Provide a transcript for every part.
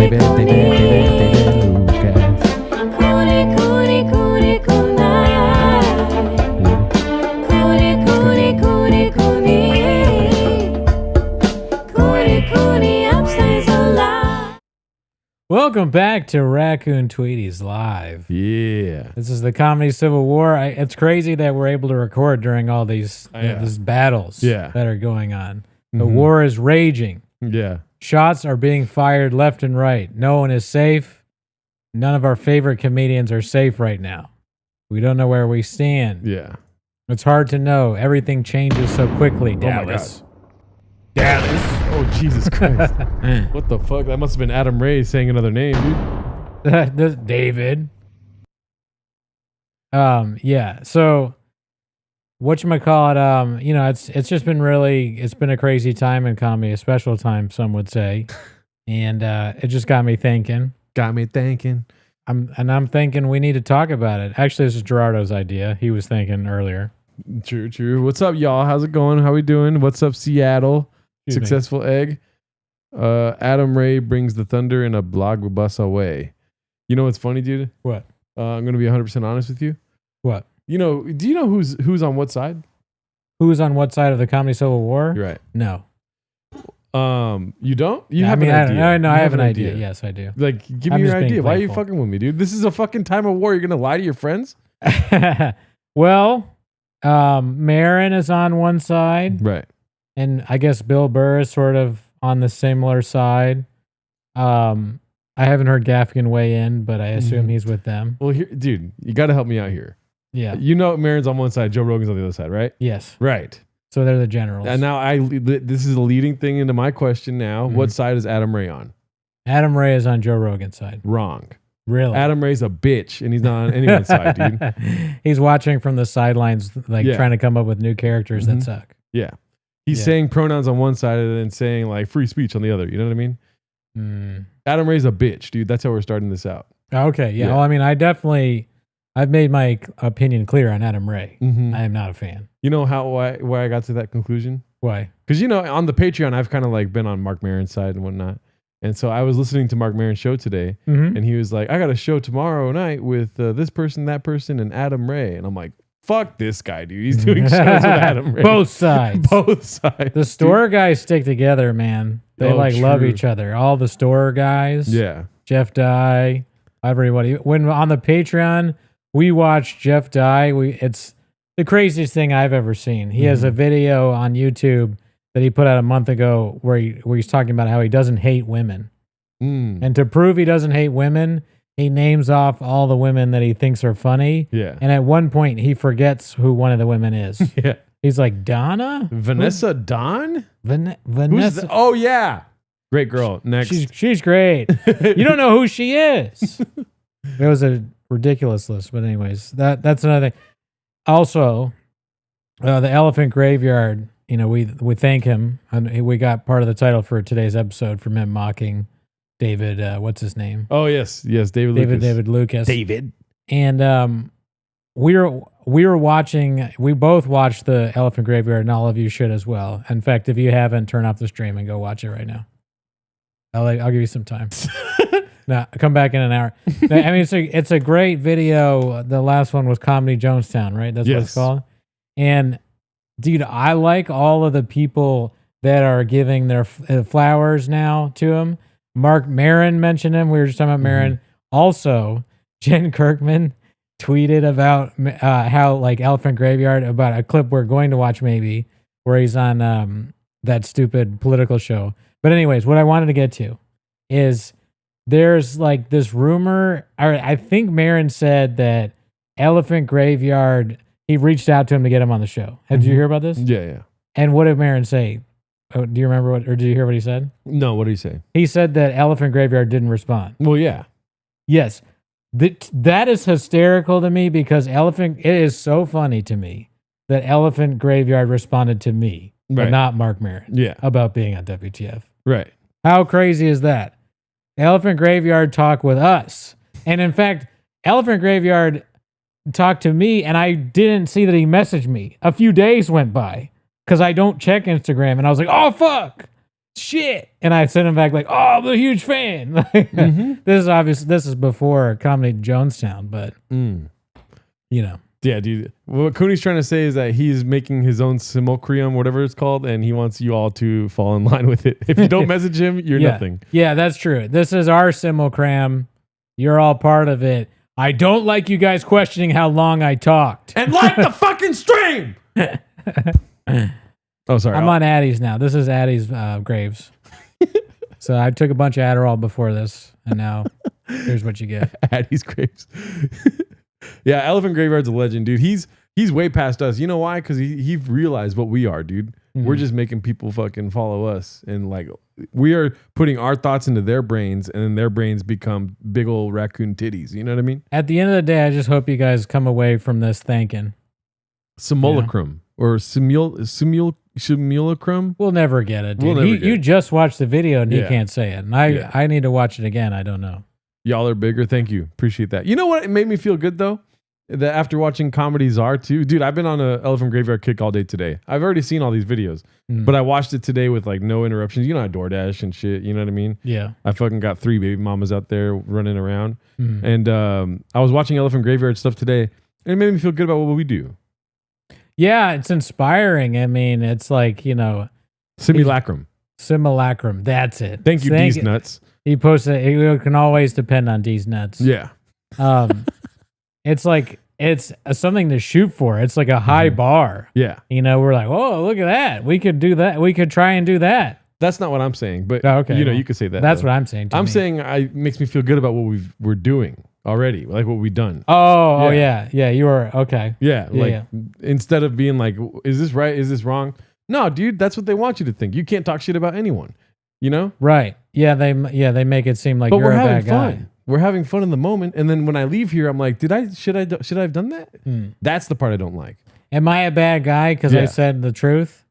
David Lucas. Welcome back to Raccoon Tweeties Live. Yeah. This is the Comedy Civil War. It's crazy that we're able to record during all these battles that are going on. The war is raging. Yeah. Shots are being fired left and right. No one is safe. None of our favorite comedians are safe right now. We don't know where we stand. Yeah. It's hard to know. Everything changes so quickly, Dallas. Dallas. Oh, Jesus Christ. What the fuck? That must have been Adam Ray saying another name, dude. David. Yeah. So, whatchamacallit, it's just been it's been a crazy time in comedy, a special time, some would say. And it just got me thinking. I'm thinking we need to talk about it. Actually, this is Gerardo's idea. He was thinking earlier. True. What's up, y'all? How's it going? How we doing? What's up, Seattle? Successful egg. Adam Ray brings the thunder in a blog bus away. You know what's funny, dude? What? I'm gonna be 100% honest with you. What? Do you know who's on what side? Who's on what side of the Comedy Civil War? You're right. No. You don't? I have an idea. Yes, I do. Like, give me your idea. Why are you fucking with me, dude? This is a fucking time of war. You're gonna lie to your friends? Well, Maron is on one side, right? And I guess Bill Burr is sort of on the similar side. I haven't heard Gaffigan weigh in, but I assume he's with them. Well, here, dude, you got to help me out here. Yeah. Maron's on one side, Joe Rogan's on the other side, right? Yes. Right. So they're the generals. And now this is a leading thing into my question now. What side is Adam Ray on? Adam Ray is on Joe Rogan's side. Wrong. Really? Adam Ray's a bitch, and he's not on anyone's side, dude. He's watching from the sidelines, trying to come up with new characters that suck. Yeah. He's saying pronouns on one side and then saying like free speech on the other. You know what I mean? Adam Ray's a bitch, dude. That's how we're starting this out. Okay. Yeah. Well, I mean, I've made my opinion clear on Adam Ray. I am not a fan. You know why I got to that conclusion? Why? Because, on the Patreon, I've kind of like been on Mark Maron's side and whatnot. And so I was listening to Mark Maron's show today, and he was like, I got a show tomorrow night with this person, that person, and Adam Ray. And I'm like, fuck this guy, dude. He's doing shows with Adam Ray. Both sides. Both sides. The store guys stick together, man. They love each other. All the store guys. Yeah. Jeff Dye. Everybody. When on the Patreon, we watch Jeff Dye. It's the craziest thing I've ever seen. He has a video on YouTube that he put out a month ago where he's talking about how he doesn't hate women. And to prove he doesn't hate women, he names off all the women that he thinks are funny. Yeah. And at one point, he forgets who one of the women is. Yeah. He's like, Donna? Vanessa Dawn? Vanessa. Oh, yeah. Great girl. Next. She's great. You don't know who she is. It was a ridiculous list. But anyways, that's another thing. Also, the Elephant Graveyard, we thank him. And we got part of the title for today's episode from him mocking David, what's his name? Oh, yes, David Lucas. David Lucas. David. And we both watched the Elephant Graveyard, and all of you should as well. In fact, if you haven't, turn off the stream and go watch it right now. I'll give you some time. No, come back in an hour. I mean, it's a great video. The last one was Comedy Jonestown, right? That's what it's called. And dude, I like all of the people that are giving their flowers now to him. Mark Maron mentioned him. We were just talking about Maron. Also, Jen Kirkman tweeted about how Elephant Graveyard, about a clip we're going to watch maybe, where he's on that stupid political show. But anyways, what I wanted to get to is there's this rumor, or I think Maron said that Elephant Graveyard, he reached out to him to get him on the show. Did you hear about this? Yeah. And what did Maron say? Oh, do you remember or did you hear what he said? No, what did he say? He said that Elephant Graveyard didn't respond. Well, yeah. Yes. That is hysterical to me because it is so funny to me that Elephant Graveyard responded to me, but not Mark Maron, about being on WTF. Right. How crazy is that? Elephant Graveyard talked with us. And in fact, Elephant Graveyard talked to me, and I didn't see that he messaged me. A few days went by because I don't check Instagram, and I was like, oh, fuck. shit. And I sent him back like, oh, I'm a huge fan. This is obvious. This is before Comedy Jonestown, but you know. Yeah, dude. What Cooney's trying to say is that he's making his own simulacrum, whatever it's called, and he wants you all to fall in line with it. If you don't message him, you're nothing. Yeah, that's true. This is our simulacrum. You're all part of it. I don't like you guys questioning how long I talked. And like the fucking stream! Oh, sorry. I'm on Addie's now. This is Addie's Graves. So I took a bunch of Adderall before this, and now here's what you get. Addie's Graves. Yeah, Elephant Graveyard's a legend, dude. He's way past us. You know why? Because he realized what we are, dude. We're just making people fucking follow us. And like, we are putting our thoughts into their brains, and then their brains become big old raccoon titties. You know what I mean? At the end of the day, I just hope you guys come away from this thanking. Simulacrum or simulacrum. We'll never get it, dude. We'll never get You it. just watched the video and he can't say it. And I need to watch it again. I don't know. Y'all are bigger. Thank you. Appreciate that. You know what? It made me feel good though. That after watching Comedy Czar too, dude, I've been on a Elephant Graveyard kick all day today. I've already seen all these videos, but I watched it today with like no interruptions. You know, I DoorDash and shit. You know what I mean? Yeah. I fucking got 3 baby mamas out there running around, and I was watching Elephant Graveyard stuff today, and it made me feel good about what we do. Yeah, it's inspiring. I mean, it's like, you know, Simulacrum. That's it. Thank you, D's Nuts. He posted, you can always depend on D's Nuts. Yeah. It's like, it's something to shoot for. It's like a high bar. Yeah. You know, we're like, oh, look at that. We could do that. We could try and do that. That's not what I'm saying, but okay, you know, you could say that. That's what I'm saying. I'm saying it makes me feel good about what we're doing already, like what we've done. Oh, yeah. You were okay. Yeah, instead of being like, is this right? Is this wrong? No, dude, that's what they want you to think. You can't talk shit about anyone. You know? Right. Yeah, they make it seem like but you're we're a having bad fun. guy. We're having fun in the moment, and then when I leave here, I'm like, should I have done that? That's the part I don't like. Am I a bad guy because I said the truth?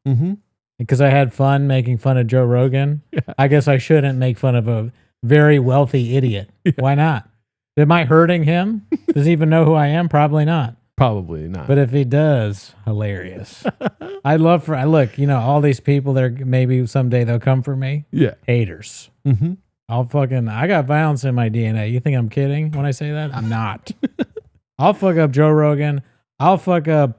Because I had fun making fun of Joe Rogan? Yeah. I guess I shouldn't make fun of a very wealthy idiot. Yeah. Why not? Am I hurting him? Does he even know who I am? Probably not. Probably not. But if he does, hilarious. I'd love for, look, you know, all these people that maybe someday they'll come for me. Yeah. Haters. I got violence in my DNA. You think I'm kidding when I say that? I'm not. I'll fuck up Joe Rogan. I'll fuck up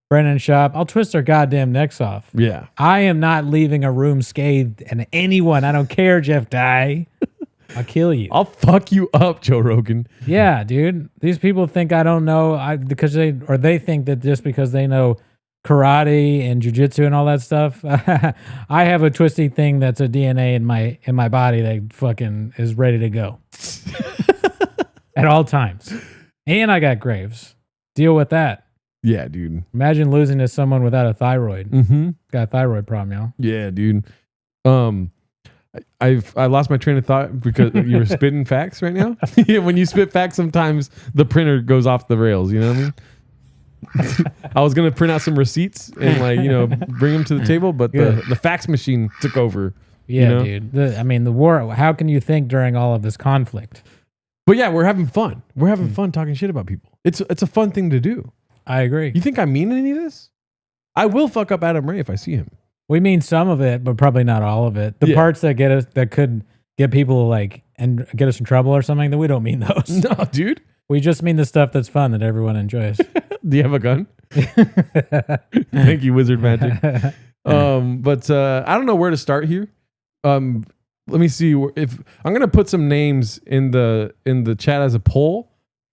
Brennan Schaub. I'll twist their goddamn necks off. Yeah. I am not leaving a room scathed, and anyone, I don't care, Jeff Dye. I'll kill you. I'll fuck you up, Joe Rogan. Yeah, dude. These people think I don't know they think that just because they know karate and jiu-jitsu and all that stuff, I have a twisty thing that's a DNA in my body that fucking is ready to go at all times. And I got Graves. Deal with that. Yeah, dude. Imagine losing to someone without a thyroid. Got a thyroid problem, y'all. Yeah, dude. I lost my train of thought because you were spitting facts right now. When you spit facts, sometimes the printer goes off the rails. You know what I mean? I was gonna print out some receipts and bring them to the table, but the fax machine took over. Yeah, dude. The war. How can you think during all of this conflict? But yeah, we're having fun. We're having fun talking shit about people. It's a fun thing to do. I agree. You think I mean any of this? I will fuck up Adam Ray if I see him. We mean some of it, but probably not all of it. The parts that get us, that could get people and get us in trouble or something, that we don't mean those. No, dude. We just mean the stuff that's fun that everyone enjoys. Do you have a gun? Thank you, Wizard Magic. But I don't know where to start here. Let me see if I'm gonna put some names in the chat as a poll,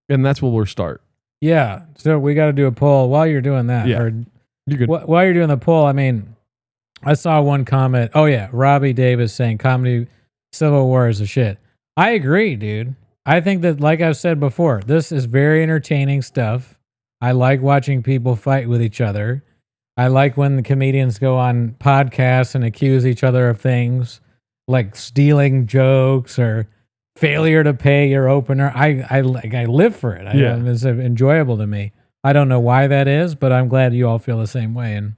and that's where we'll start. Yeah. So we got to do a poll while you're doing that. Yeah. You're good. While you're doing the poll, I mean, I saw one comment. Oh yeah, Robbie Davis saying comedy Civil War is a shit. I agree, dude. I think that, like I've said before, this is very entertaining stuff. I like watching people fight with each other. I like when the comedians go on podcasts and accuse each other of things like stealing jokes or failure to pay your opener. I live for it. It's enjoyable to me. I don't know why that is, but I'm glad you all feel the same way. And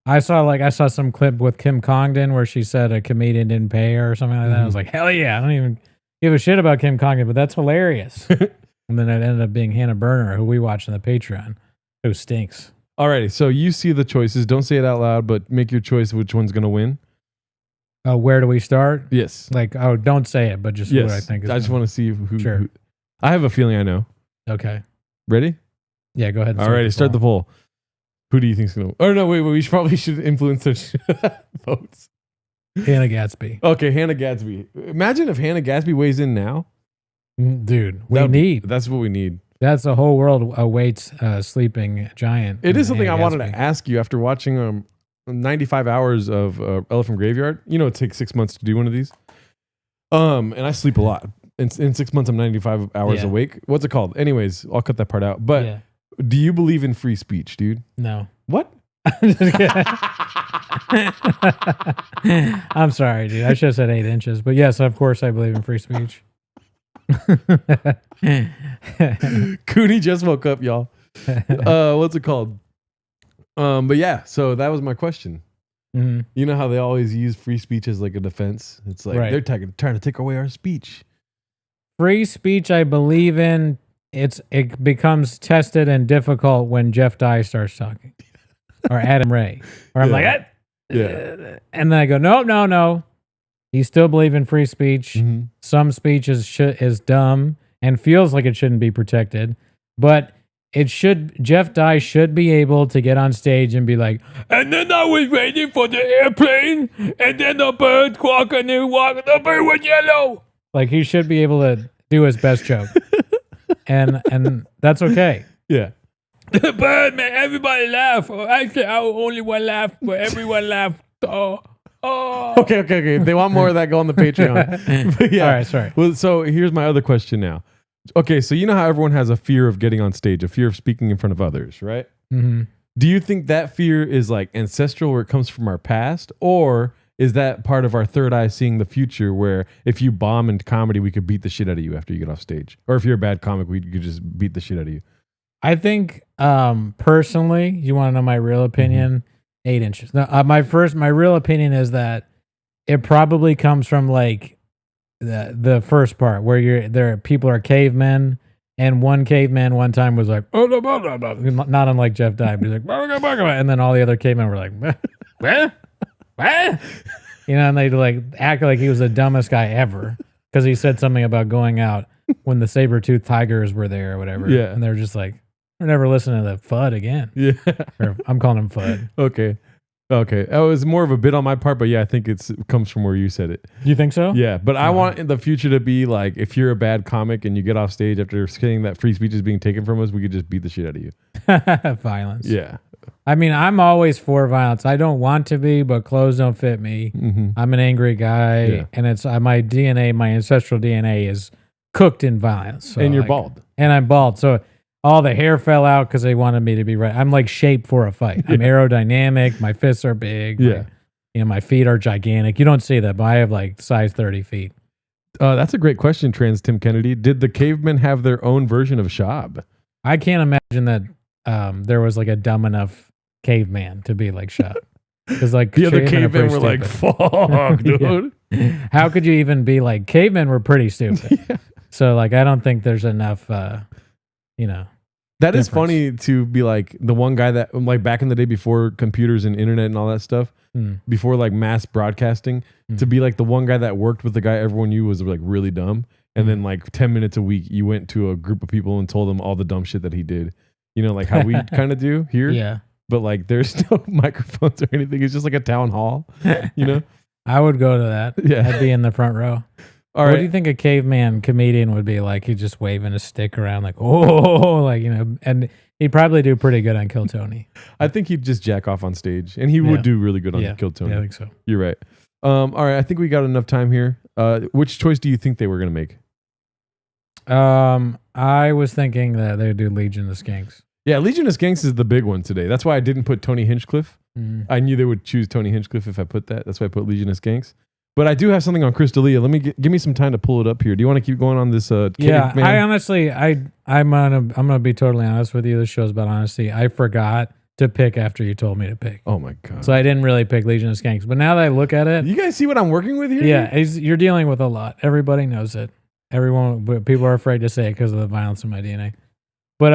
I saw some clip with Kim Congdon where she said a comedian didn't pay her or something like that. I was like, hell yeah, I don't even give a shit about Kim Congdon, but that's hilarious. And then it ended up being Hannah Berner, who we watched on the Patreon, who stinks. Alrighty, so you see the choices. Don't say it out loud, but make your choice which one's going to win. Where do we start? Yes. Like, oh, don't say it, but just Yes. what I think is. I just want to see who. Sure. Who. I have a feeling I know. Okay. Ready? Yeah, go ahead. All right, start the poll. Who do you think's gonna? Oh no, wait. We probably should influence the votes. Hannah Gadsby. Okay, Hannah Gadsby. Imagine if Hannah Gadsby weighs in now. Dude, That's what we need. That's the whole world awaits sleeping giant. It is something I wanted to ask you after watching 95 hours of Elephant Graveyard. You know, it takes 6 months to do one of these. And I sleep a lot. In 6 months, I'm 95 hours awake. What's it called? Anyways, I'll cut that part out. But do you believe in free speech, dude? No. What? I'm sorry, dude. I should have said 8 inches. But yes, of course, I believe in free speech. Cooney just woke up, y'all. What's it called? But yeah, so that was my question. Mm-hmm. You know how they always use free speech as like a defense? It's like they're trying to take away our speech. Free speech, I believe in. It becomes tested and difficult when Jeff Dye starts talking, or Adam Ray, or I'm like, and then I go, no. You still believe in free speech. Mm-hmm. Some speech is dumb and feels like it shouldn't be protected, but it should. Jeff Dye should be able to get on stage and be like, and then I was waiting for the airplane, and then the bird quacked and it walked. The bird was yellow. Like he should be able to do his best joke, and that's okay. Yeah. The bird, man, everybody laugh. Actually, I only one laugh, but everyone laughed. Oh. Okay. They want more of that. Go on the Patreon. But yeah. All right, sorry. Well, so here's my other question now. Okay, so you know how everyone has a fear of getting on stage, a fear of speaking in front of others, right? Mm-hmm. Do you think that fear is like ancestral, where it comes from our past, or is that part of our third eye seeing the future, where if you bomb in comedy, we could beat the shit out of you after you get off stage, or if you're a bad comic, we could just beat the shit out of you? I think personally, you want to know my real opinion? 8 inches. No, my real opinion is that it probably comes from like the first part where people are cavemen, and one caveman one time was like, oh, blah, blah, blah. Not unlike Jeff Dye, but he's like, blah, blah, blah, blah. And then all the other cavemen were like, what? You know, and they like act like he was the dumbest guy ever because he said something about going out when the saber-toothed tigers were there or whatever. Yeah. And they're just like, we're never listening to the FUD again. Yeah. Or I'm calling him FUD. Okay. That was more of a bit on my part, but yeah, I think it comes from where you said it. You think so? Yeah, but I want in the future to be like, if you're a bad comic and you get off stage after saying that free speech is being taken from us, we could just beat the shit out of you. Violence. Yeah. I mean, I'm always for violence. I don't want to be, but clothes don't fit me. Mm-hmm. I'm an angry guy, and it's my DNA, my ancestral DNA is cooked in violence. So and you're bald. And I'm bald, so all the hair fell out because they wanted me to be right. I'm like shaped for a fight. I'm aerodynamic. My fists are big. Yeah. My feet are gigantic. You don't see that, but I have like size 30 feet. That's a great question, Trans Tim Kennedy. Did the cavemen have their own version of Shab? I can't imagine that there was like a dumb enough caveman to be like Shab. Because like the other cavemen were like, fuck, dude. Yeah. How could you even be like, cavemen were pretty stupid. Yeah. So like, I don't think there's enough, That is funny to be like the one guy that like back in the day before computers and internet and all that stuff, before like mass broadcasting, to be like the one guy that worked with the guy everyone knew was like really dumb. And then like 10 minutes a week, you went to a group of people and told them all the dumb shit that he did. You know, like how we kind of do here. Yeah. But like there's no microphones or anything. It's just like a town hall, you know? I would go to that. Yeah. I'd be in the front row. All what do you think a caveman comedian would be like? He'd just waving a stick around like, oh, like, and he'd probably do pretty good on Kill Tony. I think he'd just jack off on stage, and he would do really good on Kill Tony. Yeah, I think so. You're right. All right, I think we got enough time here. Which choice do you think they were going to make? I was thinking that they would do Legion of Skanks. Yeah, Legion of Skanks is the big one today. That's why I didn't put Tony Hinchcliffe. I knew they would choose Tony Hinchcliffe if I put that. That's why I put Legion of Skanks. But I do have something on Chris D'Elia. Let me give me some time to pull it up here. Do you want to keep going on this? Yeah, I honestly, I'm gonna be totally honest with you. This show's about honesty. I forgot to pick after you told me to pick. Oh my god! So I didn't really pick Legion of Skanks. But now that I look at it, you guys see what I'm working with here? Yeah, you're dealing with a lot. Everybody knows it. But people are afraid to say it because of the violence in my DNA. But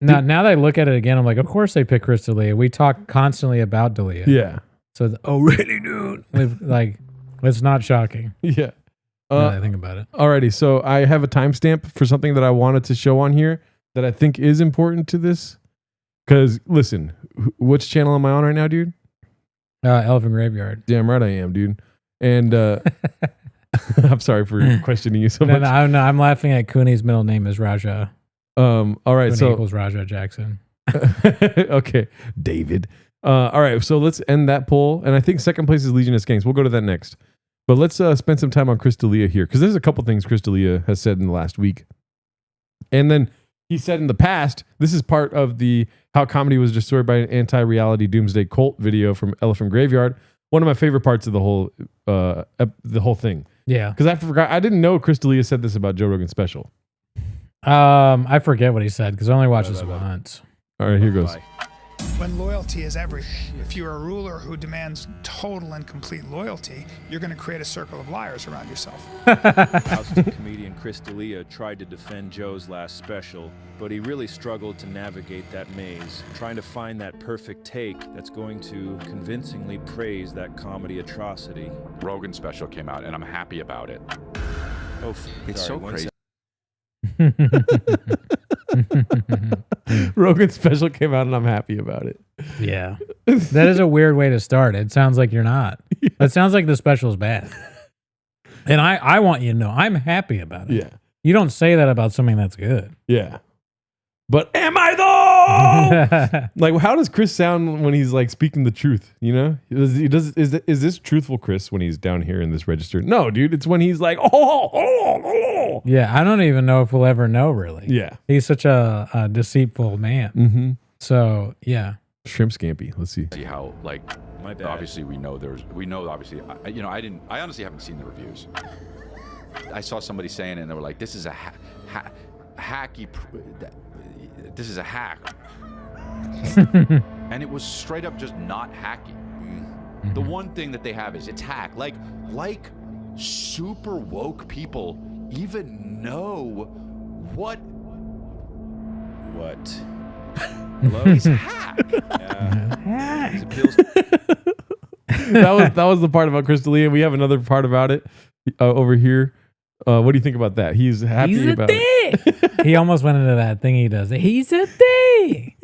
now that I look at it again, I'm like, of course they picked Chris D'Elia. We talk constantly about D'Elia. Yeah. So really, dude, with like. It's not shocking. Yeah. Now that I think about it. Alrighty, so I have a timestamp for something that I wanted to show on here that I think is important to this. Because, listen, which channel am I on right now, dude? Elephant Graveyard. Damn right I am, dude. And I'm sorry for questioning you so much. No, I'm laughing at Cooney's middle name is Raja. All right, Cooney so equals Raja Jackson. okay, David. All right, so let's end that poll. And I think second place is Legion of Skanks. We'll go to that next. But let's spend some time on Chris D'Elia here, because there's a couple things Chris D'Elia has said in the last week. And then he said in the past, this is part of the how comedy was destroyed by an anti-reality doomsday cult video from Elephant Graveyard. One of my favorite parts of the whole thing. Yeah. Because I forgot, I didn't know Chris D'Elia said this about Joe Rogan's special. I forget what he said because I only watched this once. All right, here goes. When loyalty is everything, if you're a ruler who demands total and complete loyalty, you're going to create a circle of liars around yourself. Houston comedian Chris D'Elia tried to defend Joe's last special, but he really struggled to navigate that maze, trying to find that perfect take that's going to convincingly praise that comedy atrocity. Rogan special came out, and I'm happy about it. Oh, It's so crazy. Rogan's special came out and I'm happy about it. Yeah. That is a weird way to start. It sounds like you're not. Yeah. It sounds like the special's bad. And I want you to know I'm happy about it. Yeah. You don't say that about something that's good. Yeah. But am I though? Like, how does Chris sound when he's like speaking the truth? You know, is this truthful Chris when he's down here in this register? No, dude. It's when he's like, oh. Yeah, I don't even know if we'll ever know, really. Yeah. He's such a deceitful man. Mm-hmm. So, yeah. Shrimp Scampi. Let's see. See how, like, My bad. obviously obviously, I honestly haven't seen the reviews. I saw somebody saying it and they were like, this is a hacky, this is a hack. And it was straight up just not hacky. The one thing that they have is it's hack. Like super woke people even know what Hello? is a hack. These appeals that was the part about Chris D'Elia. We have another part about it over here. What do you think about that? He's happy about it. He almost went into that thing he does. He's a thing.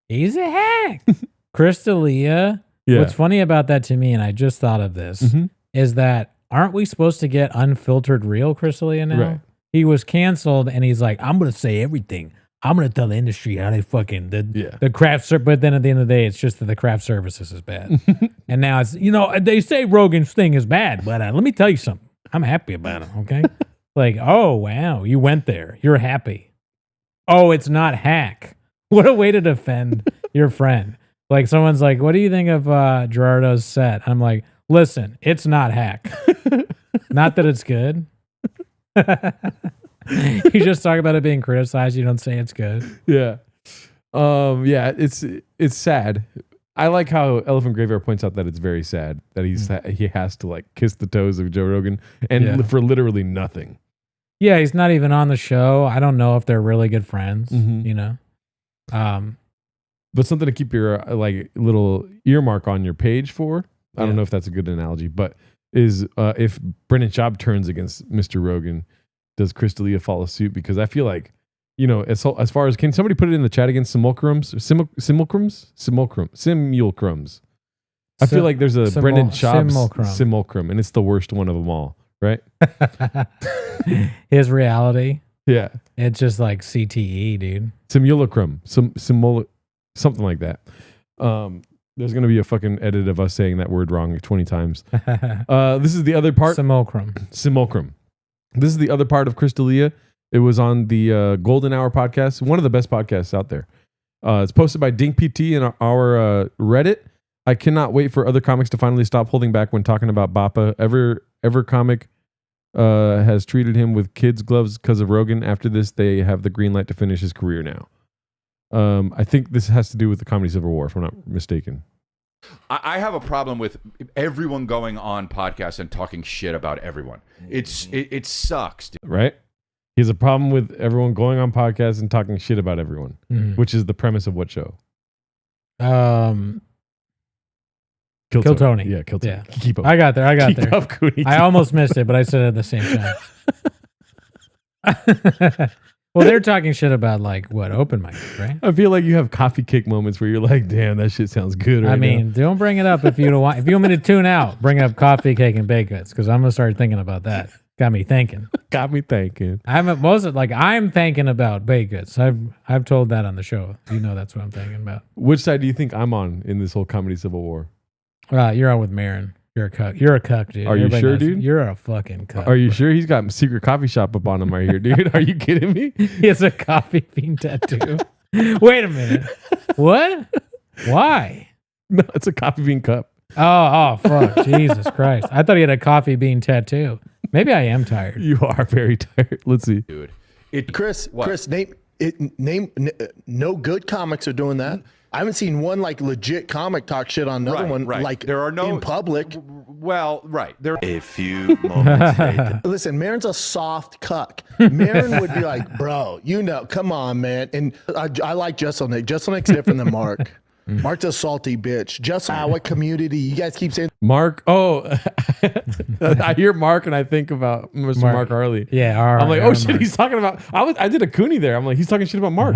He's a hack. Chris D'Elia. Yeah. What's funny about that to me, and I just thought of this, is that aren't we supposed to get unfiltered real Chris D'Elia now? Right. He was canceled, and he's like, I'm going to say everything. I'm going to tell the industry how they fucking, the craft, but then at the end of the day, it's just that the craft services is bad. And now it's, they say Rogan's thing is bad, but let me tell you something. I'm happy about it, okay? Like, oh, wow, you went there. You're happy. Oh, it's not hack. What a way to defend your friend. Like, someone's like, what do you think of Gerardo's set? I'm like, listen, it's not hack. Not that it's good. You just talk about it being criticized. You don't say it's good. Yeah. Yeah, it's sad. I like how Elephant Graveyard points out that it's very sad that he has to like kiss the toes of Joe Rogan and for literally nothing. Yeah, he's not even on the show. I don't know if they're really good friends, But something to keep your like little earmark on your page for. I don't know if that's a good analogy, but is if Brendan Schaub turns against Mr. Rogan, does Chris D'Elia follow suit? Because I feel like, as far as, can somebody put it in the chat against simulacrums? I feel like there's a Brendan Schaub simulacrum, and it's the worst one of them all, right? His reality. Yeah. It's just like CTE, dude. Simulacrum. Something like that. There's going to be a fucking edit of us saying that word wrong 20 times. This is the other part. Simulacrum. This is the other part of Chris D'Elia. It was on the Golden Hour podcast, one of the best podcasts out there. It's posted by Dink PT in our Reddit. I cannot wait for other comics to finally stop holding back when talking about Bappa. Ever comic has treated him with kids' gloves because of Rogan. After this, they have the green light to finish his career now. I think this has to do with the Comedy Civil War, if I'm not mistaken. I have a problem with everyone going on podcasts and talking shit about everyone. It sucks, dude. Right? He has a problem with everyone going on podcasts and talking shit about everyone, which is the premise of what show? Because Kill Tony. Yeah, Kill Tony. Yeah. Keep up. I got there. Keep there. up, Cooney. I almost missed it, but I said it at the same time. Well, they're talking shit about like what open mic, right? I feel like you have coffee cake moments where you're like, damn, that shit sounds good. Right I mean, don't bring it up if you don't want. If you want me to tune out, bring up coffee cake and baked goods because I'm gonna start thinking about that. Got me thinking. Got me thinking. I'm thinking about baked goods. I've told that on the show. You know that's what I'm thinking about. Which side do you think I'm on in this whole comedy civil war? You're on with Maron. You're a cuck. You're a cuck, dude. Are you Everybody sure, knows dude? You're a fucking cuck. Are you sure? He's got secret coffee shop up on him right here, dude. Are you kidding me? He has a coffee bean tattoo. Wait a minute. What? Why? No, it's a coffee bean cup. Oh, fuck. Jesus Christ. I thought he had a coffee bean tattoo. Maybe I am tired. You are very tired. Let's see. Dude. Chris, no good comics are doing that. I haven't seen one like legit comic talk shit on another one like there are no in public. Well, right. There A few moments later. Listen, Maron's a soft cuck. Maron would be like, bro, come on, man. And I like Jesselnick. Jesselnick's different than Mark. Mark's a salty bitch. Just what community? You guys keep saying Mark. Oh, I hear Mark and I think about Mr. Mark Harley. Yeah, I'm like, oh shit, he's talking about. I did a Cooney there. I'm like, he's talking shit about Mark.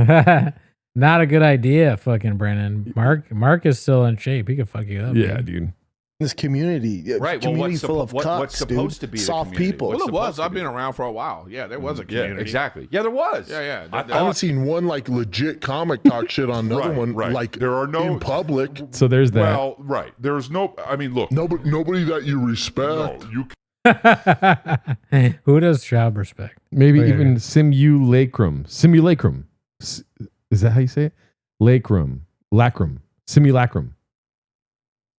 Not a good idea, fucking Brennan. Mark is still in shape. He could fuck you up. Yeah, dude. this community. Right. Well, Community full of cucks, what's supposed dude. to be the Soft community? people. What's Well, it was. supposed to I've be? been around for a while. Yeah, there was a community. Yeah, exactly. Yeah, there was. Yeah. I I haven't thought, seen one like legit comic talk shit on another Right, one right. like There are no- in public. So there's that. well, right. There's no. I mean, look. Nobody that you No, respect. you. Who does child respect? Maybe Wait, even simulacrum. Simulacrum. Is that how you say it? Lacrum. Simulacrum.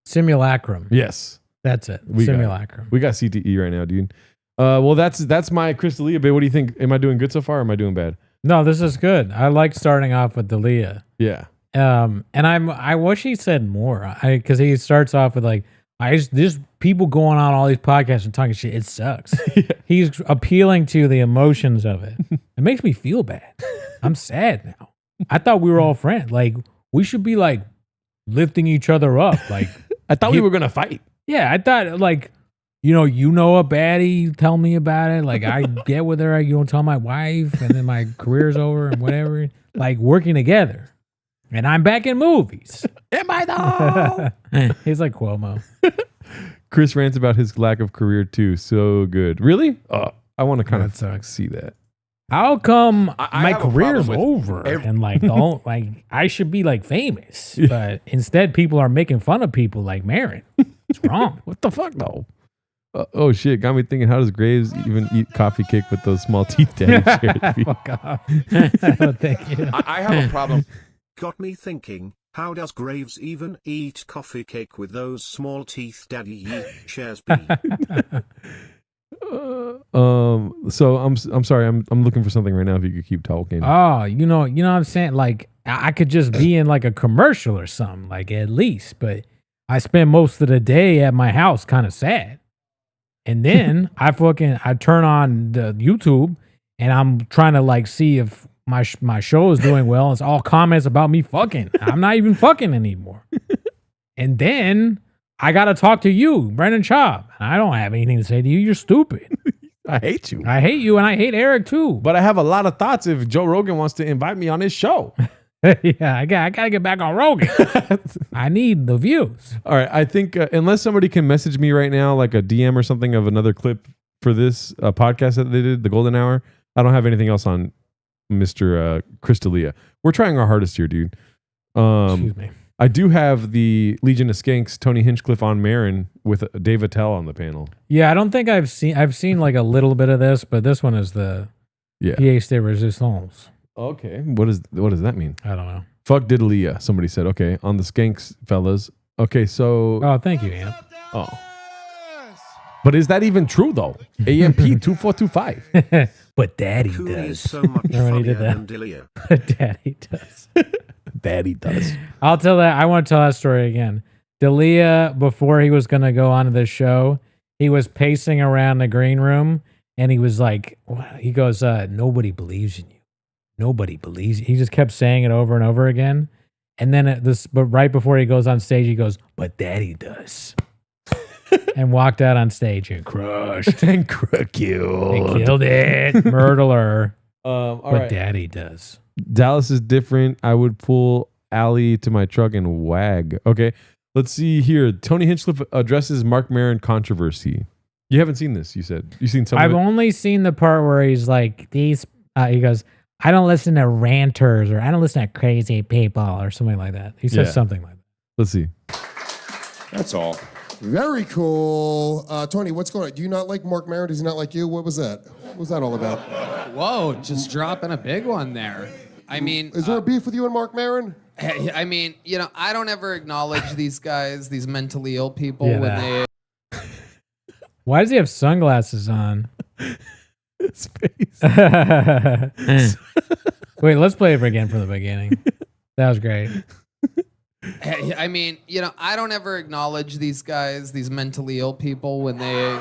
Simulacrum. Yes. That's it. We got it. Simulacrum. We got CTE right now, dude. Well, that's my Chris D'Elia bit. What do you think? Am I doing good so far or am I doing bad? No, this is good. I like starting off with D'Elia. Yeah. And I wish he said more. Because he starts off with like, there's people going on all these podcasts and talking shit. It sucks. Yeah. He's appealing to the emotions of it. It makes me feel bad. I'm sad now. I thought we were all friends. Like we should be like lifting each other up. Like I thought we were going to fight. yeah, I thought like, you know a baddie, tell me about it. Like I get with her, you don't tell my wife, and then my career's over and whatever. Like working together. And I'm back in movies. Am I though? He's like Cuomo. Chris rants about his lack of career too. So good. Really? I want to kind That of sucks. see that. How come I my have a career's problem over with and like don't like I should be like famous, but instead people are making fun of people like Maron. It's wrong. What the fuck though? Oh shit! Got me thinking. How does Graves even eat coffee cake with those small teeth? Daddy shared? Fuck off. Oh, thank you. I have a problem. Got me thinking, how does Graves even eat coffee cake with those small teeth daddy shares be? So I'm sorry. I'm looking for something right now. If you could keep talking. Oh, you know what I'm saying? Like I could just be in like a commercial or something, like at least, but I spend most of the day at my house kind of sad. And then I turn on the YouTube and I'm trying to like see if my show is doing well. It's all comments about me fucking. I'm not even fucking anymore. And then I got to talk to you, Brendan Schaub. And I don't have anything to say to you. You're stupid. I hate you. I hate you and I hate Eric too. But I have a lot of thoughts if Joe Rogan wants to invite me on his show. Yeah, I got to get back on Rogan. I need the views. All right. I think unless somebody can message me right now, like a DM or something of another clip for this podcast that they did, the Golden Hour, I don't have anything else on Mr. Chris D'Elia. We're trying our hardest here, dude. Excuse me. I do have the Legion of Skanks, Tony Hinchcliffe on Maron with Dave Attell on the panel. Yeah, I don't think I've seen like a little bit of this, but this one is the pièce de résistance. Okay. What does that mean? I don't know. Fuck D'Elia, somebody said. Okay, on the Skanks, fellas. Okay, so... Oh, thank you, Amp. Oh. But is that even true, though? AMP 2425. But Daddy Cooney is does. so much Remember when he funnier did that? than Delia. But Daddy does. Daddy does. I want to tell that story again. D'Elia, before he was going to go on to the show, he was pacing around the green room, and he was like, he goes, nobody believes in you. Nobody believes. He just kept saying it over and over again. And then but right before he goes on stage, he goes, "But Daddy does," and walked out on stage and crushed and killed. and killed it, murderer. All But right. Daddy does. Dallas is different. I would pull Allie to my truck and wag. Okay, let's see here. Tony Hinchcliffe addresses Mark Maron controversy. You haven't seen this, you said. You've seen some I've of it? only seen the part where he's like, he goes, "I don't listen to ranters," or "I don't listen to crazy people," or something like that. He says Yeah. something like that. Let's see. That's all. Very cool. Tony, what's going on? Do you not like Mark Maron? Does he not like you? What was that? What was that all about? Whoa, just dropping a big one there. I mean, Is there a beef with you and Mark Maron? I mean, I don't ever acknowledge these guys, these mentally ill people, Yeah, when that. Why does he have sunglasses on? His face. Wait, let's play it again from the beginning. That was great. I mean, I don't ever acknowledge these guys, these mentally ill people, when they,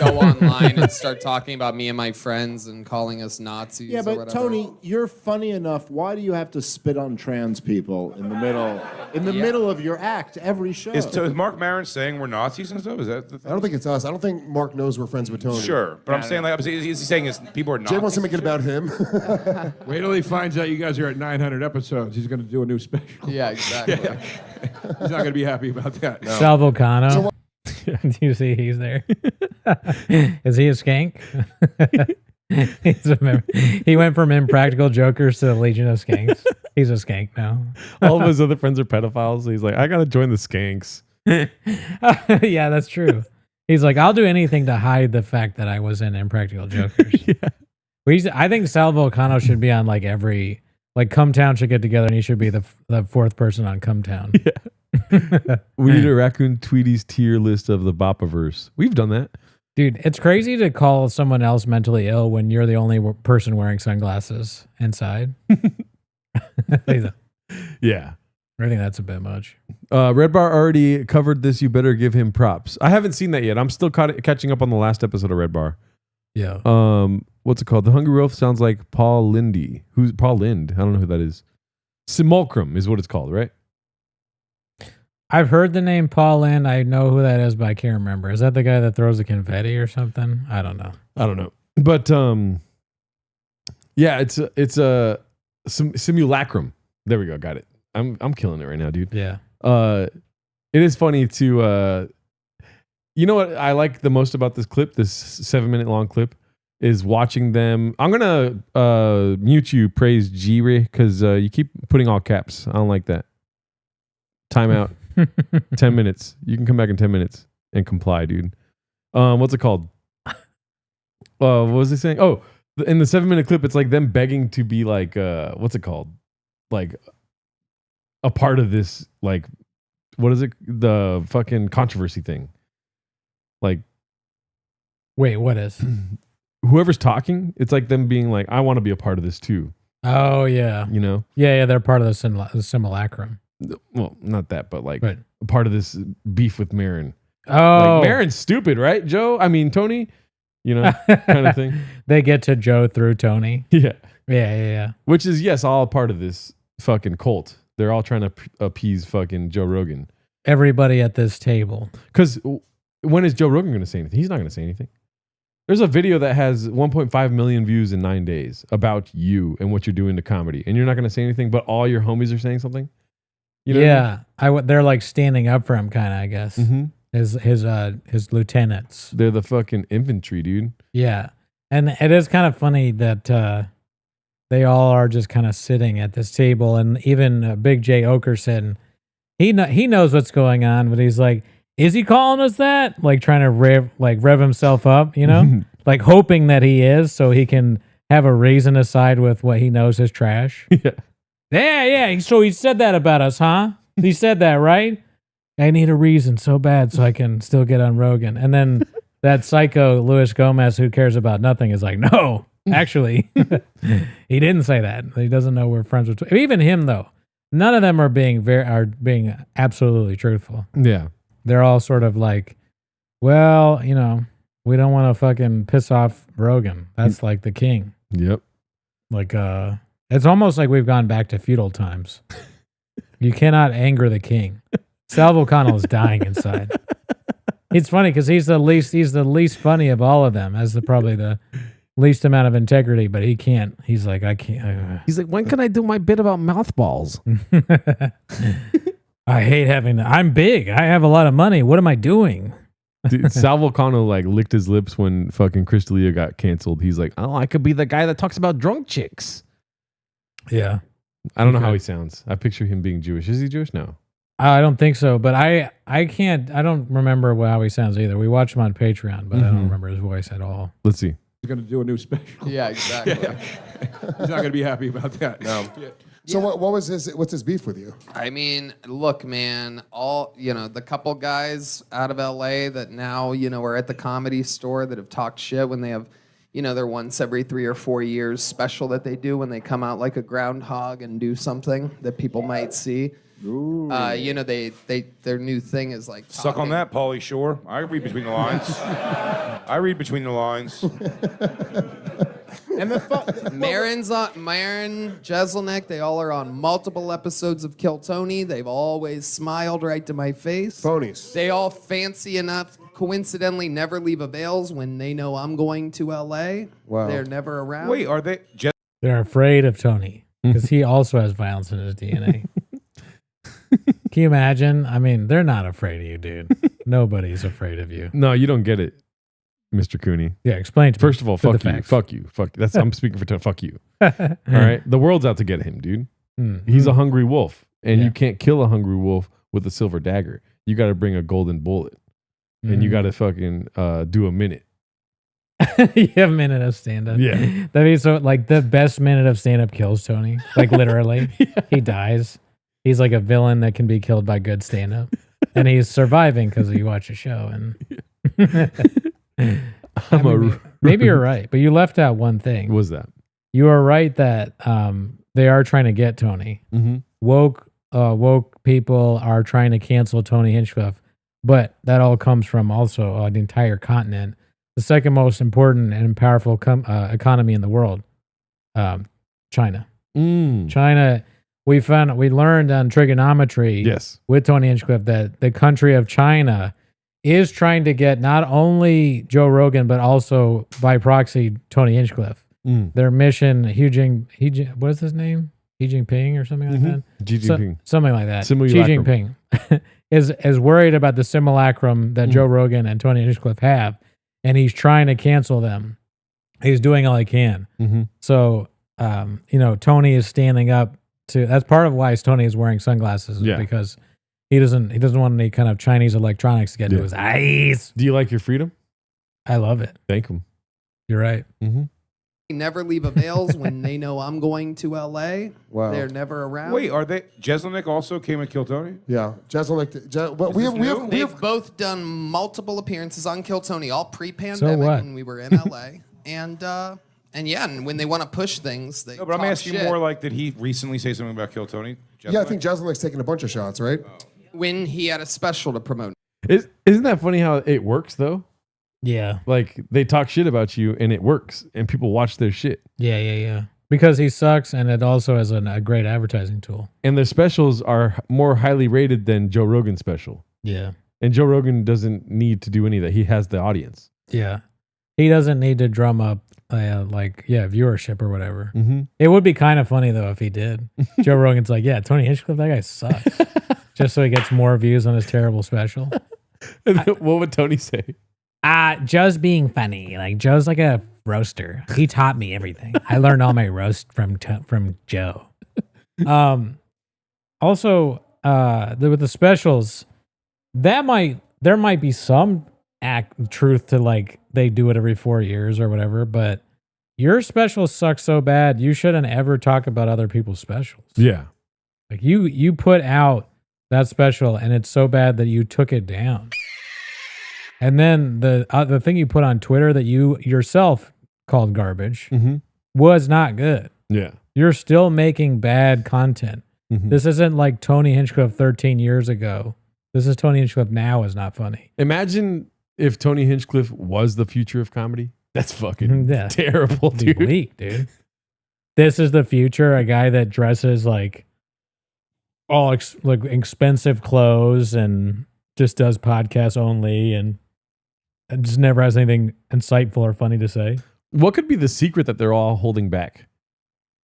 go online and start talking about me and my friends and calling us Nazis. Yeah, or but whatever. Tony, you're funny enough. Why do you have to spit on trans people in the middle of your act every show? Is Mark Maron saying we're Nazis and stuff? Is that the thing? I don't think it's us. I don't think Mark knows we're friends with Tony. Sure, but I'm saying is he saying is people are Nazis? Jay wants to make it about him. Wait till he finds out you guys are at 900 episodes. He's going to do a new special. Yeah, exactly. He's not going to be happy about that. No. Sal Volcano. Do you see he's there? Is he a skank? He went from Impractical Jokers to the Legion of Skanks. He's a skank now. All of his other friends are pedophiles. So he's like, I got to join the skanks. Yeah, that's true. He's like, I'll do anything to hide the fact that I was in Impractical Jokers. I think Sal Volcano should be on like every... Like, Cumtown should get together and he should be the fourth person on Cumtown. Yeah. We need a Raccoon Tweeties tier list of the Bopaverse. We've done that. Dude, it's crazy to call someone else mentally ill when you're the only person wearing sunglasses inside. Yeah. I think that's a bit much. Red Bar already covered this. You better give him props. I haven't seen that yet. I'm still catching up on the last episode of Red Bar. Yeah. What's it called? The Hungry Wolf sounds like Paul Lindy. Who's Paul Lind? I don't know who that is. Simulacrum is what it's called, right? I've heard the name Paul Lind. I know who that is, but I can't remember. Is that the guy that throws the confetti or something? I don't know. But yeah, it's a simulacrum. There we go. Got it. I'm killing it right now, dude. Yeah. It is funny to you know what I like the most about this clip, this 7-minute long clip, is watching them. I'm gonna mute you, praise G-Ray, because you keep putting all caps. I don't like that. Time out. 10 minutes. You can come back in 10 minutes and comply, dude. What's it called? What was he saying? Oh, in the 7-minute clip, it's like them begging to be like, what's it called? Like a part of this, like, what is it? The fucking controversy thing. Like, wait, what is? Whoever's talking, it's like them being like, I want to be a part of this too. Oh, yeah. You know? Yeah, they're part of the simulacrum. Well, not that, but like Right. a part of this beef with Maron. Oh. Like, Maron's stupid, right, Joe? I mean, Tony, you know, kind of thing. They get to Joe through Tony. Yeah. Yeah. Which is, yes, all part of this fucking cult. They're all trying to appease fucking Joe Rogan. Everybody at this table. Because when is Joe Rogan going to say anything? He's not going to say anything. There's a video that has 1.5 million views in 9 days about you and what you're doing to comedy. And you're not going to say anything, but all your homies are saying something? You know Yeah. They're like standing up for him, kind of, I guess. Mm-hmm. His lieutenants. They're the fucking infantry, dude. Yeah. And it is kind of funny that they all are just kind of sitting at this table. And even Big J Okerson, he knows what's going on, but he's like, is he calling us that? Like trying to rev himself up, you know? Like hoping that he is so he can have a reason to side with what he knows is trash. Yeah. So he said that about us, huh? He said that, right? I need a reason so bad so I can still get on Rogan. And then that psycho Luis Gomez, who cares about nothing, is like, no, actually, he didn't say that. He doesn't know we're friends with. Even him, though, none of them are being absolutely truthful. Yeah, they're all sort of like, well, you know, we don't want to fucking piss off Rogan. That's like the king. Yep. Like, it's almost like we've gone back to feudal times. You cannot anger the king. Sal O'Connell is dying inside. It's funny because he's the least funny of all of them, has probably the least amount of integrity, but he can't. He's like, I can't. He's like, when can I do my bit about mothballs? I hate having. I'm big. I have a lot of money. What am I doing? Dude, Sal Vulcano like licked his lips when fucking Chris D'Elia got canceled. He's like, oh, I could be the guy that talks about drunk chicks. Yeah. I don't know how he sounds. I picture him being Jewish. Is he Jewish? No. I don't think so, but I don't remember how he sounds either. We watch him on Patreon, but I don't remember his voice at all. Let's see. He's going to do a new special. Yeah, exactly. He's not going to be happy about that. No. So what's his beef with you? I mean, look, man, the couple guys out of LA that now, are at the Comedy Store that have talked shit when they have, their once every 3 or 4 years special that they do when they come out like a groundhog and do something that people might see. Ooh. Their new thing is like Suck on that, Pauly Shore. I read between the lines. I read between the lines. And Maron, Jeselnik, they all are on multiple episodes of Kill Tony. They've always smiled right to my face. Phonies. They all fancy enough, coincidentally, never leave a Vales when they know I'm going to LA. Wow. They're never around. Wait, are they? They're afraid of Tony because he also has violence in his DNA. Can you imagine? I mean, they're not afraid of you, dude. Nobody's afraid of you. No, you don't get it, Mr. Cooney. Yeah, explain to me. First of all, fuck you. Fuck you. Fuck. That's I'm speaking for fuck you. All right, the world's out to get him, dude. He's a hungry wolf, and you can't kill a hungry wolf with a silver dagger. You got to bring a golden bullet, and you got to fucking do a minute. You have a minute of stand-up. Yeah, that means so. Like the best minute of stand-up kills Tony. Like literally, he dies. He's like a villain that can be killed by good stand-up, and he's surviving because you watch a show. And maybe you're right, but you left out one thing. What was that? You are right that they are trying to get Tony. Woke people are trying to cancel Tony Hinchcliffe, but that all comes from also an entire continent, the second most important and powerful economy in the world, China. China. We learned on trigonometry with Tony Hinchcliffe that the country of China is trying to get not only Joe Rogan, but also by proxy, Tony Hinchcliffe. Their mission, what is his name? Xi Jinping or something like that? Xi Jinping. Something like that. Simulacrum. Xi Jinping is worried about the simulacrum that Joe Rogan and Tony Hinchcliffe have, and he's trying to cancel them. He's doing all he can. So, Tony is standing up that's part of why Tony is wearing sunglasses, because he doesn't want any kind of Chinese electronics to get into his eyes. Do you like your freedom? I love it. Thank him. You're right. Never leave a Vales when they know I'm going to LA. Wow. They're never around. Wait, are they? Jeselnik also came at Kill Tony? Yeah, Jeselnik. But They've both done multiple appearances on Kill Tony, all pre-pandemic So what? when we were in LA, and when they want to push things, they. No, but I'm talk asking shit. more like, did he recently say something about Kill Tony? Yeah, I think Jeselnik's taking a bunch of shots, right? When he had a special to promote. Isn't that funny how it works though? Yeah. Like they talk shit about you and it works and people watch their shit. Yeah. Because he sucks, and it also is a great advertising tool. And their specials are more highly rated than Joe Rogan's special. Yeah. And Joe Rogan doesn't need to do any of that. He has the audience. Yeah. He doesn't need to drum up viewership or whatever. It would be kind of funny though if he did. Joe Rogan's like, yeah, Tony Hinchcliffe, that guy sucks. Just so he gets more views on his terrible special. What would Tony say? Joe's being funny. Like Joe's like a roaster. He taught me everything. I learned all my roast from Joe. Also, with the specials, there might be some truth to like they do it every 4 years or whatever, but your specials suck so bad you shouldn't ever talk about other people's specials. Yeah. Like you put out that special and it's so bad that you took it down. And then the thing you put on Twitter that you yourself called garbage was not good. Yeah. You're still making bad content. This isn't like Tony Hinchcliffe 13 years ago. This is Tony Hinchcliffe now is not funny. Imagine if Tony Hinchcliffe was the future of comedy. That's fucking terrible, dude. Weak, dude. This is the future. A guy that dresses like all like expensive clothes and just does podcasts only and just never has anything insightful or funny to say. What could be the secret that they're all holding back?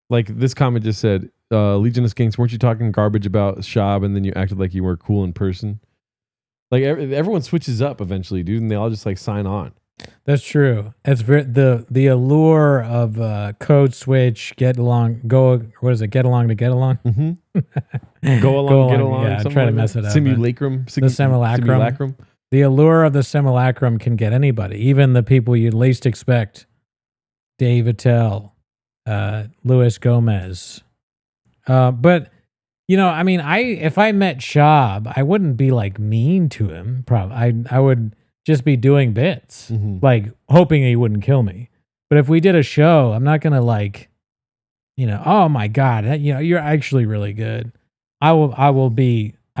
Like this comment just said, Legion of Skanks, weren't you talking garbage about Shab and then you acted like you were cool in person? Like everyone switches up eventually, dude, and they all just like sign on. That's true. It's the allure of code switch, get along, what is it? Get along to get along. Mm-hmm. Go along, get along. Yeah, try to mess it up. Simulacrum. The simulacrum. The allure of the simulacrum can get anybody, even the people you least expect. Dave Attell, Luis Gomez. But you know, I mean, if I met Shab, I wouldn't be like mean to him. Probably, I would just be doing bits, like hoping he wouldn't kill me. But if we did a show, I'm not gonna like, you know, oh my God, you know, you're actually really good. I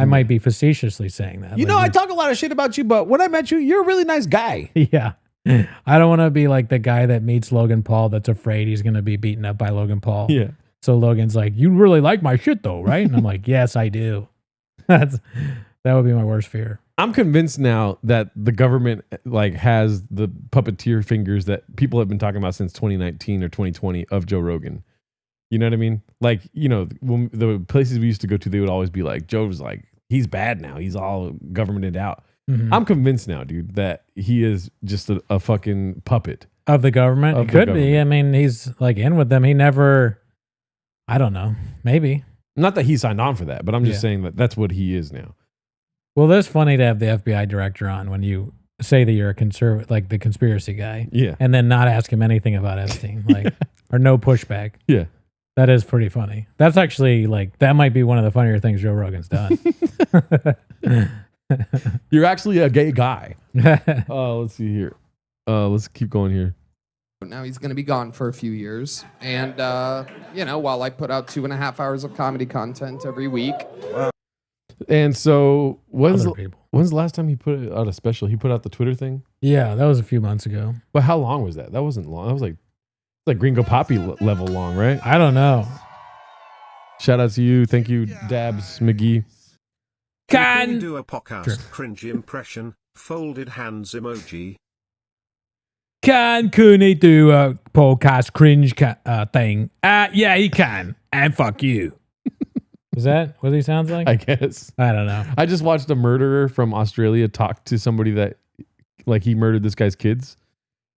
might be facetiously saying that. You know, I talk a lot of shit about you, but when I met you, you're a really nice guy. Yeah. I don't want to be like the guy that meets Logan Paul that's afraid he's going to be beaten up by Logan Paul. Yeah. So Logan's like, you really like my shit though, right? And I'm like, yes, I do. That would be my worst fear. I'm convinced now that the government like has the puppeteer fingers that people have been talking about since 2019 or 2020 of Joe Rogan. You know what I mean? Like, you know, when the places we used to go to, they would always be like, Joe's like, he's bad now. He's all governmented out. Mm-hmm. I'm convinced now, dude, that he is just a fucking puppet. Of the government? It could be. I mean, he's like in with them. He never, I don't know, maybe. Not that he signed on for that, but I'm just saying that that's what he is now. Well, that's funny to have the FBI director on when you say that you're a conservative, like the conspiracy guy. Yeah. And then not ask him anything about Epstein, like, or no pushback. Yeah. That is pretty funny. That's actually like, that might be one of the funnier things Joe Rogan's done. You're actually a gay guy. Let's see here. Let's keep going here. Now he's going to be gone for a few years. And, you know, while I put out 2.5 hours of comedy content every week. And so when's the last time he put out a special? He put out the Twitter thing? Yeah, that was a few months ago. But how long was that? That wasn't long. That was like Gringo Poppy level long, right? I don't know. Shout out to you. Thank you, Dabs McGee. Can you do a podcast cringe impression? Folded hands emoji. Can Cooney do a podcast cringe thing? Yeah, he can. And fuck you. Is that what he sounds like? I guess. I don't know. I just watched a murderer from Australia talk to somebody that, like, he murdered this guy's kids.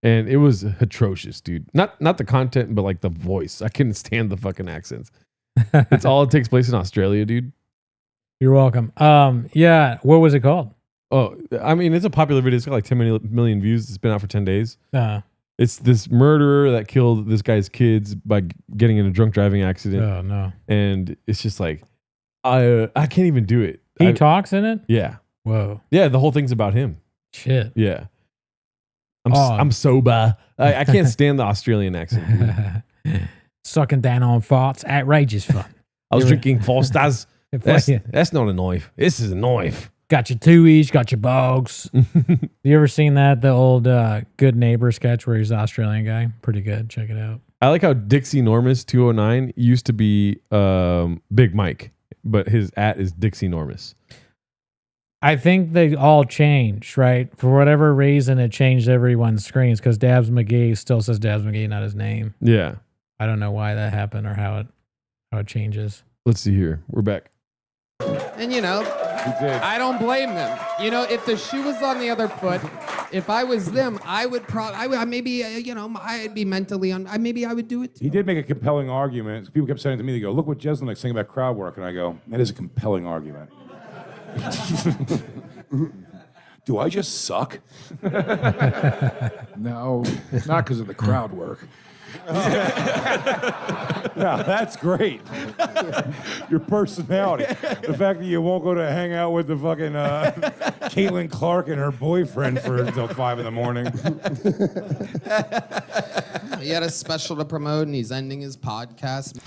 And it was atrocious, dude. Not the content, but like the voice. I couldn't stand the fucking accents. It's all it takes place in Australia, dude. You're welcome. Yeah. What was it called? Oh, I mean, it's a popular video. It's got like 10 million views. It's been out for 10 days. It's this murderer that killed this guy's kids by getting in a drunk driving accident. Oh, no. And it's just like, I can't even do it. He talks in it? Yeah. Whoa. Yeah, the whole thing's about him. Shit. Yeah. I'm sober. I can't stand the Australian accent. Sucking down on farts. Outrageous fun. I was drinking Foster's. That's not a knife. This is a knife. Got your Tweeties, got your bogs. You ever seen that? The old Good Neighbor sketch where he's the Australian guy? Pretty good. Check it out. I like how Dixie Normus 209 used to be Big Mike, but his @ is Dixie Normus. I think they all changed, right? For whatever reason, it changed everyone's screens because Dabs McGee still says Dabs McGee, not his name. Yeah. I don't know why that happened or how it changes. Let's see here. We're back. And, you know, I don't blame them. You know, if the shoe was on the other foot, if I was them, I would maybe, you know, I'd be mentally maybe I would do it too. He did make a compelling argument. People kept saying to me, they go, look what Jesselnick's saying about crowd work. And I go, that is a compelling argument. Do I just suck? No, not because of the crowd work. Yeah, that's great. Your personality. The fact that you won't go to hang out with the fucking Caitlin Clark and her boyfriend until 5 in the morning. He had a special to promote and he's ending his podcast.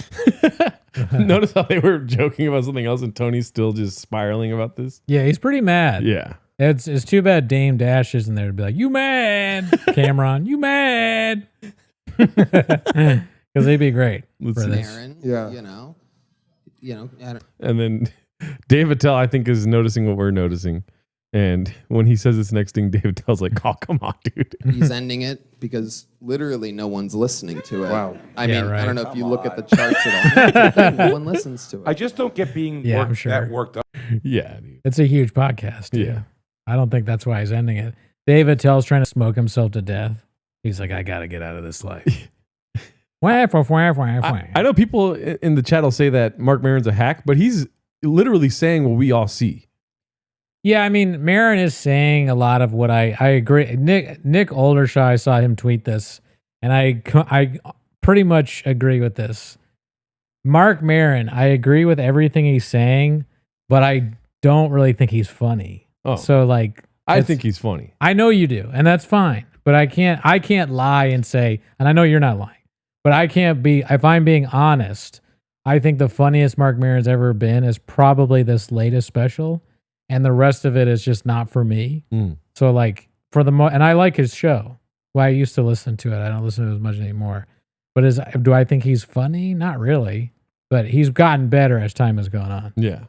Notice how they were joking about something else and Tony's still just spiraling about this? Yeah, he's pretty mad. Yeah. It's too bad Dame Dash isn't there to be like, you mad? Cameron, you mad? Because they'd be great for this. Maron, Yeah. you know, And then Dave Attell, I think, is noticing what we're noticing. And when he says this next thing, Dave Attell's like, oh, come on, dude. He's ending it because literally no one's listening to it. Wow. I mean, I don't know if you look at the charts at all. No one listens to it. I just don't get being I'm sure. that worked up. Yeah, dude. It's a huge podcast. Dude. Yeah. I don't think that's why he's ending it. Dave Attell's trying to smoke himself to death. He's like, I got to get out of this life. I know people in the chat will say that Mark Maron's a hack, but he's literally saying what we all see. Yeah, I mean, Maron is saying a lot of what I agree. Nick Oldershaw, I saw him tweet this, and I pretty much agree with this. Mark Maron, I agree with everything he's saying, but I don't really think he's funny. Oh. So like, I think he's funny. I know you do, and that's fine. But I can't lie and say, and I know you're not lying, but I can't be, if I'm being honest, I think the funniest Mark Maron's ever been is probably this latest special. And the rest of it is just not for me. So like and I like his show. Well, I used to listen to it. I don't listen to it as much anymore. But do I think he's funny? Not really. But he's gotten better as time has gone on. Yeah,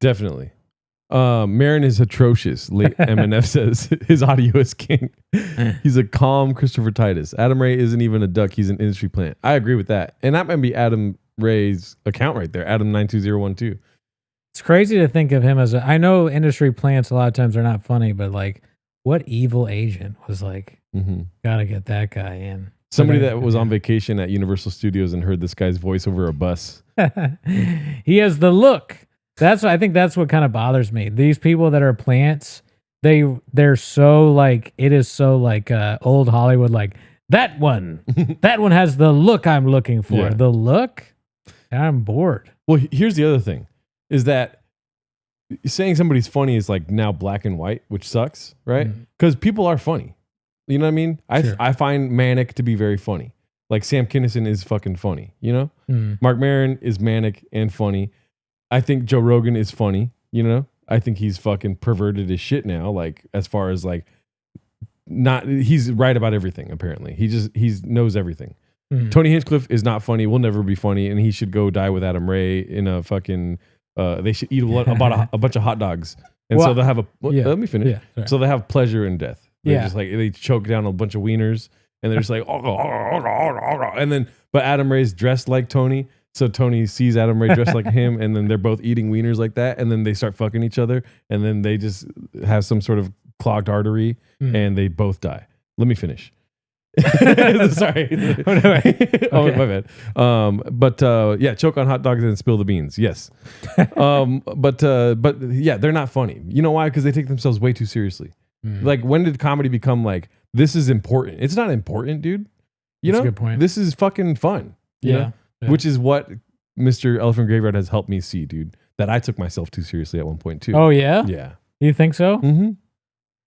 definitely. Maron is atrocious. Late MNF says his audio is king. He's a calm Christopher Titus. Adam Ray isn't even a duck. He's an industry plant. I agree with that. And that might be Adam Ray's account right there. Adam92012. It's crazy to think of him as I know industry plants a lot of times are not funny, but like what evil agent was like, gotta get that guy in. Somebody that was on vacation at Universal Studios and heard this guy's voice over a bus. He has the look. I think that's what kind of bothers me. These people that are plants, they're so like, it is so like old Hollywood, like that one has the look I'm looking for. Yeah. The look? I'm bored. Well, here's the other thing. Is that saying somebody's funny is like now black and white, which sucks, right? Because people are funny. You know what I mean? I find Manic to be very funny. Like Sam Kinison is fucking funny, you know? Mark Maron is manic and funny. I think Joe Rogan is funny, you know? I think he's fucking perverted as shit now, like as far as like he's right about everything, apparently. He knows everything. Tony Hinchcliffe is not funny, will never be funny, and he should go die with Adam Ray in a fucking they should eat about a bunch of hot dogs, and so they'll have let me finish. So they have pleasure in death. They just like they choke down a bunch of wieners, and they're just like and then but Adam Ray's dressed like Tony, so Tony sees Adam Ray dressed like him, and then they're both eating wieners like that, and then they start fucking each other, and then they just have some sort of clogged artery, and they both die. Let me finish. Sorry. Oh, my bad. But yeah, choke on hot dogs and spill the beans. Yes. But yeah, they're not funny. You know why? Because they take themselves way too seriously. Like, when did comedy become like, this is important? It's not important, dude. You That's know, a good point. This is fucking fun. You know? Which is what Mr. Elephant Graveyard has helped me see, dude. That I took myself too seriously at one point too. Oh yeah? Yeah. You think so?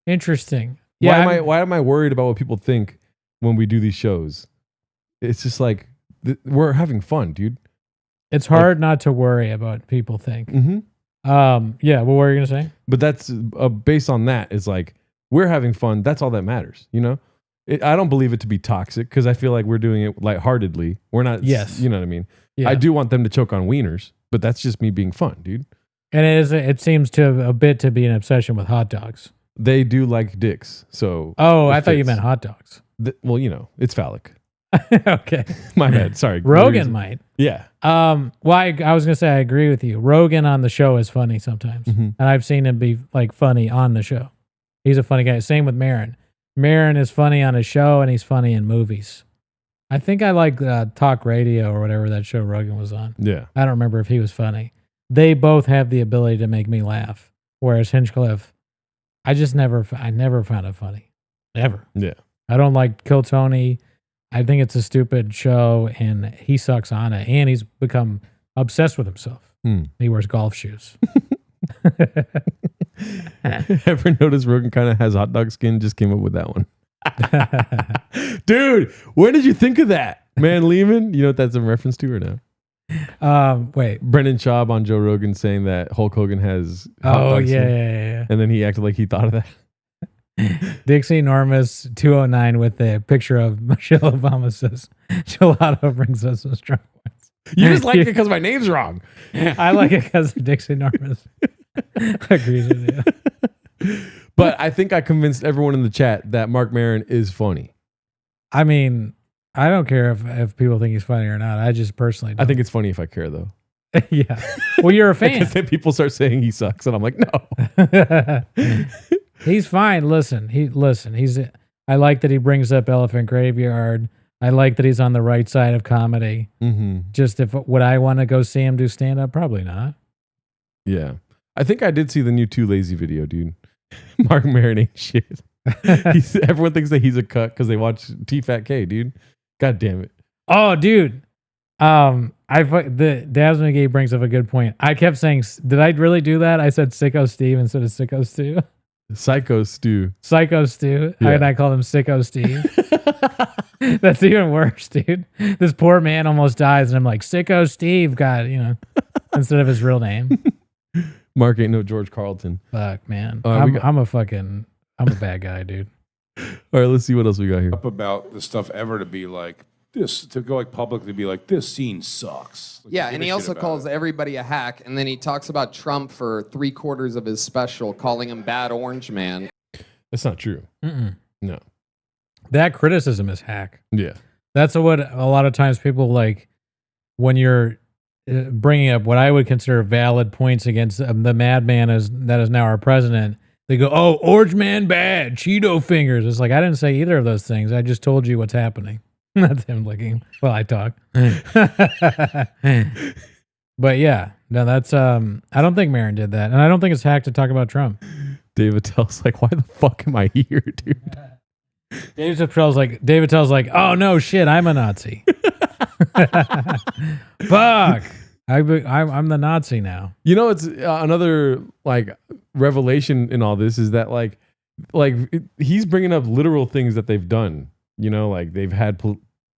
Interesting. Yeah. Why am I worried about what people think when we do these shows? It's just like we're having fun, dude. It's hard not to worry about what people think. Yeah, what were you gonna say? But that's based on that is like we're having fun. That's all that matters, you know. I don't believe it to be toxic because I feel like we're doing it lightheartedly. We're not. Yes. You know what I mean. Yeah. I do want them to choke on wieners, but that's just me being fun, dude. And it seems to a bit to be an obsession with hot dogs. They do like dicks, so. Oh, I thought you meant hot dogs. Well, you know, it's phallic. Okay. My bad. Sorry. Rogan might. Yeah. Well, I was gonna say I agree with you. Rogan on the show is funny sometimes, and I've seen him be like funny on the show. He's a funny guy. Same with Maron. Maron is funny on his show, and he's funny in movies. I think I like Talk Radio or whatever that show Rogan was on. Yeah. I don't remember if he was funny. They both have the ability to make me laugh. Whereas Hinchcliffe, I never found it funny. Ever. Yeah. I don't like Kill Tony. I think it's a stupid show, and he sucks on it. And he's become obsessed with himself. He wears golf shoes. Ever notice Rogan kind of has hot dog skin? Just came up with that one. Dude, when did you think of that? Man, Lehman? You know what that's in reference to or no? Wait. Brendan Schaub on Joe Rogan saying that Hulk Hogan has hot dog skin. Yeah. And then he acted like he thought of that. Dixie Enormous 209 with a picture of Michelle Obama says, Gelato brings us some strong points. You just like it because my name's wrong. I like it because the dick's enormous. Agrees with you. But I think I convinced everyone in the chat that Mark Maron is funny. I mean, I don't care if people think he's funny or not. I just personally don't. I think it's funny if I care, though. Yeah. Well, you're a fan. Because then people start saying he sucks, and I'm like, no. He's fine. Listen. He's. I like that he brings up Elephant Graveyard. I like that he's on the right side of comedy. Mm-hmm. Just would I want to go see him do stand up? Probably not. Yeah. I think I did see the new Too Lazy video, dude. Mark Maron ain't shit. Everyone thinks that he's a cuck because they watch T-Fat-K, dude. God damn it. Oh, dude. The Dabs McGee brings up a good point. I kept saying, did I really do that? I said Sicko Steve instead of Sicko Stu. Psycho Stu. Psycho Stu. Yeah. And I called him Sicko Steve. That's even worse, dude. This poor man almost dies, and I'm like, Sicko Steve, God, instead of his real name. Mark ain't no George Carlton. Fuck, man. I'm a bad guy, dude. All right, let's see what else we got here. Up about the stuff ever to be like this, to go like publicly be like, this scene sucks. Like, Yeah, give and a he shit also about calls it. everybody a hack, and then he talks about Trump for 3/4 of his special, calling him Bad Orange Man. That's not true. Mm-mm. No. That criticism is hack. Yeah. That's what a lot of times people like when you're bringing up what I would consider valid points against the madman that is now our president. They go, "Oh, Orange Man bad, Cheeto fingers." It's like I didn't say either of those things. I just told you what's happening. That's him looking. Well, I talk. But yeah, no, that's I don't think Maron did that, and I don't think it's hack to talk about Trump. David tells like, why the fuck am I here, dude? David tells like, oh no, shit, I'm a Nazi. Fuck, I'm the Nazi now. You know, it's another like revelation in all this is that like he's bringing up literal things that they've done. You know, like they've had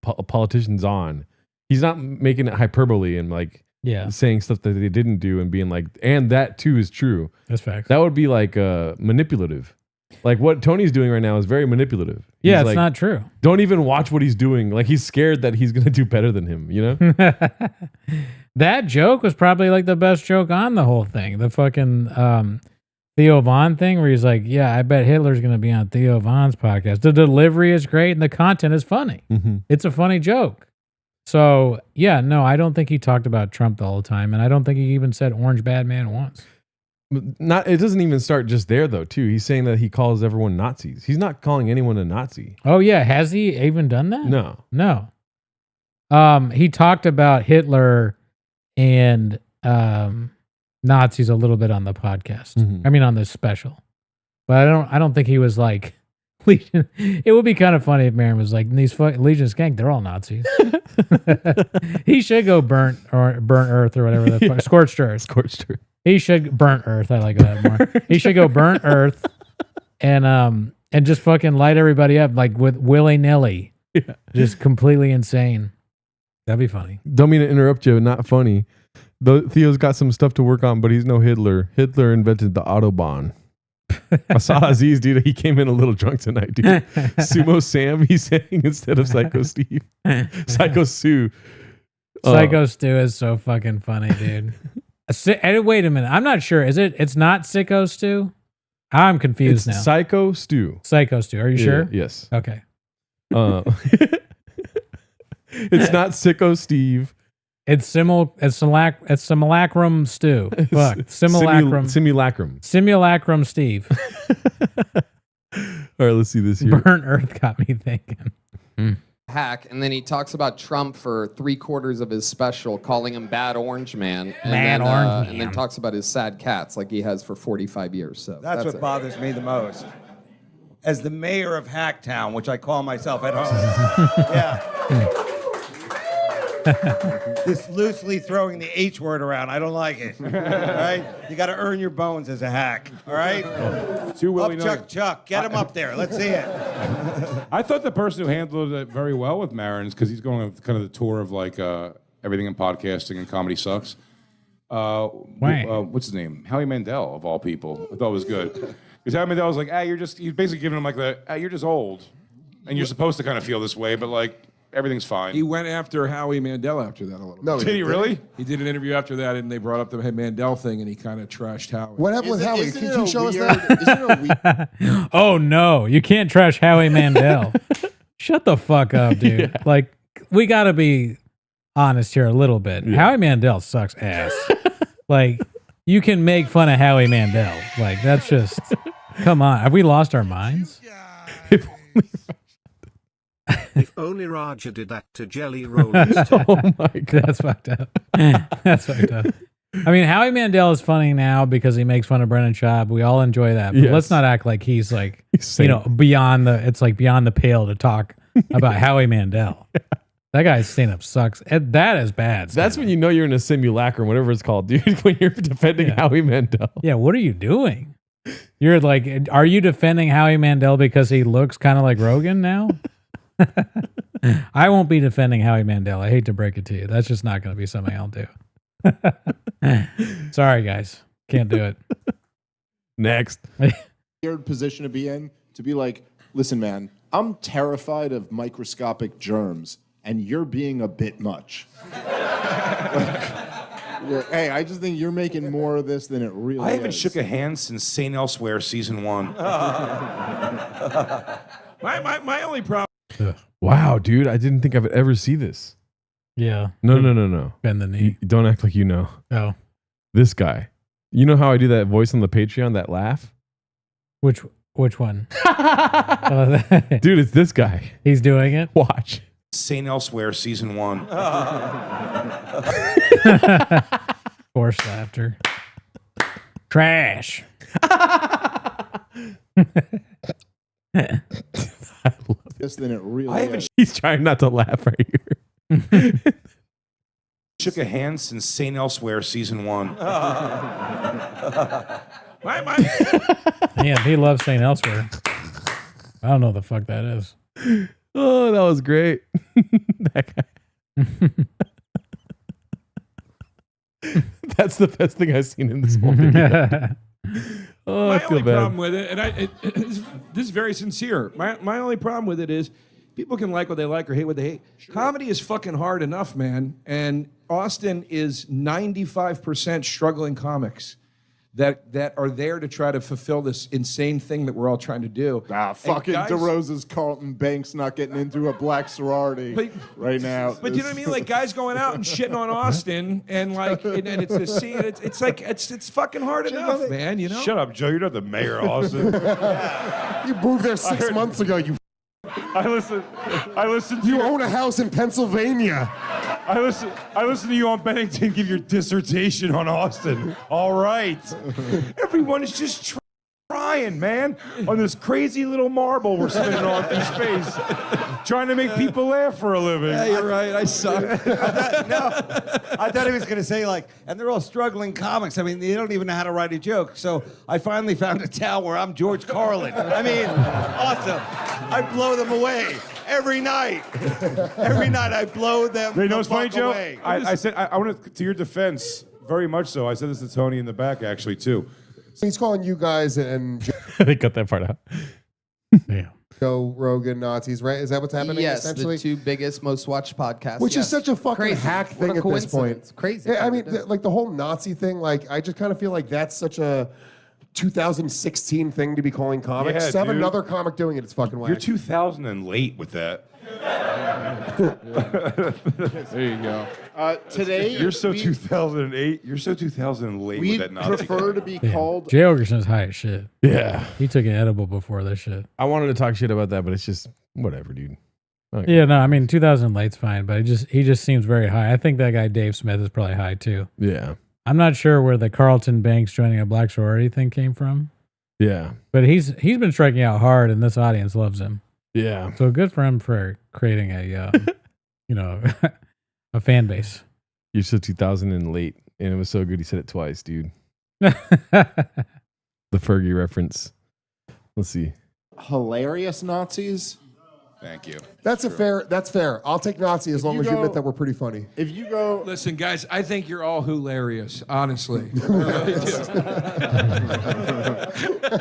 politicians on. He's not making it hyperbole and like saying stuff that they didn't do and being like, and that too is true. That's facts. That would be like manipulative. Like what Tony's doing right now is very manipulative. Yeah, He's it's like, not true. Don't even watch what he's doing. Like he's scared that he's gonna do better than him. You know. That joke was probably like the best joke on the whole thing. The fucking Theo Von thing where he's like, yeah, I bet Hitler's going to be on Theo Von's podcast. The delivery is great and the content is funny. Mm-hmm. It's a funny joke. So, yeah, no, I don't think he talked about Trump the whole time. And I don't think he even said Orange Bad Man once. It doesn't even start just there, though, too. He's saying that he calls everyone Nazis. He's not calling anyone a Nazi. Oh, yeah. Has he even done that? No. He talked about Hitler and Nazis a little bit on the podcast. Mm-hmm. I mean, on this special. But I don't think he was like, Legion. It would be kind of funny if Maron was like, these Legion Skank, they're all Nazis. He should go burnt earth or whatever the fuck. Scorched earth. He should burnt earth. I like that more. He should go burnt earth and just fucking light everybody up like with willy-nilly. Yeah. Just completely insane. That'd be funny. Don't mean to interrupt you, not funny. Theo's got some stuff to work on, but he's no Hitler. Hitler invented the Autobahn. I saw Aziz, dude. He came in a little drunk tonight, dude. Sumo Sam, he's saying instead of Psycho Steve. Psycho Sue. Psycho Stu is so fucking funny, dude. Wait a minute. I'm not sure. It's not Sicko Stu? I'm confused now. Psycho Stu. Psycho Stu. Are you sure? Yes. Okay. It's not Sicko Steve. It's simulacrum stew. Fuck. Simulacrum. Simulacrum Steve. All right, let's see this here. Burnt Earth got me thinking. Hack, and then he talks about Trump for 3/4 of his special, calling him Bad Orange Man, and Man. then talks about his sad cats like he has for 45 years. So that's what bothers me the most. As the mayor of Hacktown, which I call myself at home, just loosely throwing the H word around. I don't like it. All right? You got to earn your bones as a hack. All right? Up, Chuck. Get him up there. Let's see it. I thought the person who handled it very well with Maron's, because he's going on kind of the tour of like everything in podcasting and comedy sucks. What's his name? Howie Mandel, of all people. I thought it was good. Because Howie Mandel was like, he's basically giving him like you're just old. And you're supposed to kind of feel this way, but like, Everything's fine. He went after Howie Mandel after that a little No, bit. Did he really? He did an interview after that, and they brought up the Mandel thing, and he kind of trashed Howie. What happened with Howie? Isn't Can it you a show us weird- that? Isn't it a weird? Oh no, you can't trash Howie Mandel. Shut the fuck up, dude. Like, we gotta be honest here a little bit. Howie Mandel sucks ass. Like, you can make fun of Howie Mandel. Like, that's just, come on. Have we lost our minds? If only Raja did that to Jelly Rollers. Oh my God. That's fucked up. That's fucked up. I mean, Howie Mandel is funny now because he makes fun of Brennan Schaub. We all enjoy that. But let's not act like he's like, beyond the pale to talk about Howie Mandel. That guy's stand-up sucks. That is bad. That's when you know you're in a simulacrum, whatever it's called, dude, when you're defending Howie Mandel. Yeah, what are you doing? You're like, are you defending Howie Mandel because he looks kind of like Rogan now? I won't be defending Howie Mandel. I hate to break it to you. That's just not going to be something I'll do. Sorry, guys. Can't do it. Next. Weird position to be in, to be like, listen, man, I'm terrified of microscopic germs, and you're being a bit much. Hey, I just think you're making more of this than it really is. I haven't shook a hand since St. Elsewhere season 1. My only problem. Wow, dude, I didn't think I would ever see this. Yeah. No. Bend the knee. You don't act like you know. Oh. This guy. You know how I do that voice on the Patreon, that laugh? Which one? Dude, it's this guy. He's doing it? Watch. St. Elsewhere season 1. Forced laughter. Trash. I love this than it really is. He's trying not to laugh right here. Shook a hand since St. Elsewhere season 1. Yeah, he loves St. Elsewhere. I don't know what the fuck that is. Oh, that was great. That guy. That's the best thing I've seen in this whole video. Oh, My I feel only bad. problem with it, and this is very sincere. My only problem with it is people can like what they like or hate what they hate. Sure. Comedy is fucking hard enough, man. And Austin is 95% struggling comics that are there to try to fulfill this insane thing that we're all trying to do. Fucking DeRosa's Carlton Banks not getting into a black sorority right now. But you know what I mean? Like guys going out and shitting on Austin and like and it's a scene. It's like it's fucking hard enough, man. You know? Shut up, Joe. You're not the mayor of Austin. You moved there 6 months ago. I listened. You own a house in Pennsylvania. I listened to you on Bennington give your dissertation on Austin. All right. Everyone is just trying, man, on this crazy little marble we're spinning on through space, trying to make people laugh for a living. Yeah, you're right. I suck. I thought he was going to say, like, and they're all struggling comics. I mean, they don't even know how to write a joke. So I finally found a town where I'm George Carlin. I mean, awesome. I blow them away every night. Every night I blow them You know what's funny, Joe? away. I said, I want to your defense, very much so. I said this to Tony in the back, actually, too. He's calling you guys and They cut that part out. Yeah. Joe Rogan Nazis, right? Is that what's happening? Yes, essentially? the 2 biggest most watched podcasts. Which yes. is such a fucking Crazy. hack What thing a at this point. coincidence. Crazy. Yeah, I mean, like the whole Nazi thing, like, I just kind of feel like that's such a 2016 thing to be calling comics. Yeah, To have dude. another comic doing it, it's fucking whack. You're 2000 and late with that. There you go. Today, You're so 2008. You're so 2000 late with we'd that Nazi. prefer to be called. Jay Ogerson's high as shit. Yeah. He took an edible before this shit. I wanted to talk shit about that, but it's just whatever, dude. Okay. Yeah, no, I mean 2000 late's fine, but he just seems very high. I think that guy Dave Smith is probably high too. Yeah. I'm not sure where the Carlton Banks joining a black sorority thing came from. Yeah. But he's been striking out hard, and this audience loves him. Yeah. So good for him for creating a a fan base. You're so 2000 and late, and it was so good. He said it twice, dude. The Fergie reference. Let's see. Hilarious Nazis. Thank you. That's fair. I'll take Nazi as long as you admit that we're pretty funny. If you go, Listen, guys, I think you're all hilarious, honestly. I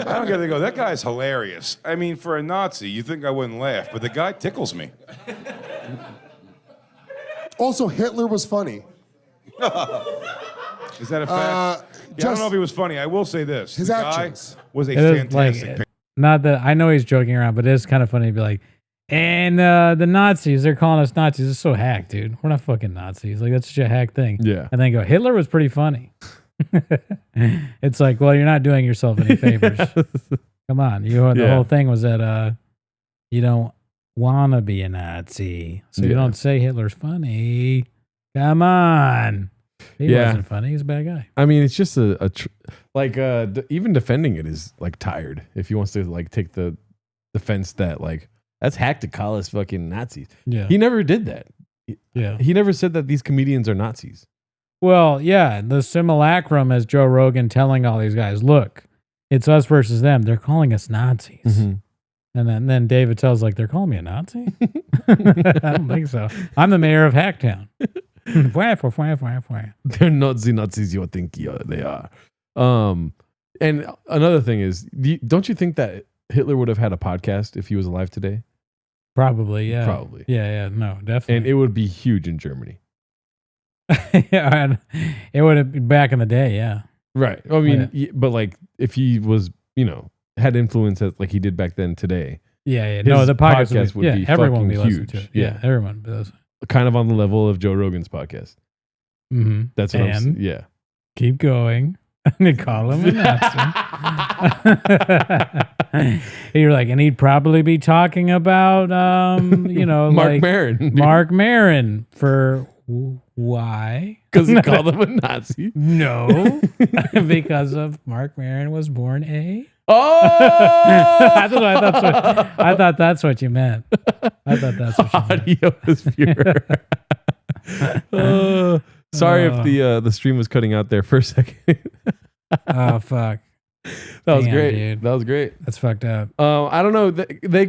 don't get to go. That guy's hilarious. I mean, for a Nazi, you think I wouldn't laugh, but the guy tickles me. Also, Hitler was funny. Is that a fact? I don't know if he was funny. I will say this: his the actions. guy was a It is, fantastic. not that I know he's joking around, but it is kind of funny to be like, and the Nazis, they're calling us Nazis. It's so hack, dude. We're not fucking Nazis. Like, that's such a hack thing. Yeah. And then go, Hitler was pretty funny. It's like, well, you're not doing yourself any favors. Come on. The whole thing was that you don't want to be a Nazi. So you don't say Hitler's funny. Come on. He wasn't funny. He's a bad guy. I mean, it's just even defending it is like tired. If he wants to like take the defense that like that's hack to call us fucking Nazis. Yeah. He never did that. Yeah. He never said that these comedians are Nazis. Well, yeah, the simulacrum is Joe Rogan telling all these guys, look, it's us versus them. They're calling us Nazis. Mm-hmm. And then David tells like, they're calling me a Nazi? I don't think so. I'm the mayor of Hacktown. They're not the Nazis you think they are. And another thing is, don't you think that Hitler would have had a podcast if he was alive today? Probably, yeah. Probably. Yeah, no, definitely. And it would be huge in Germany. Yeah, and it would have been back in the day, yeah. Right. I mean, but like if he was, had influence as like he did back then today. Yeah. No, the podcast would be everyone would be fucking listening to it. Yeah, everyone would be listening. Kind of on the level of Joe Rogan's podcast. Mm-hmm. That's what I'm saying. Yeah. Keep going. And call him a Nazi. You're like, and he'd probably be talking about, Mark Maron. Mark Maron for why? Because he called him a Nazi. No, because of Mark Maron was born a. Oh, I thought that's what you meant. I thought that's what you meant. Audio is pure. Sorry if the stream was cutting out there for a second. Oh fuck! That was Damn, great. dude. That was great. That's fucked up. I don't know. They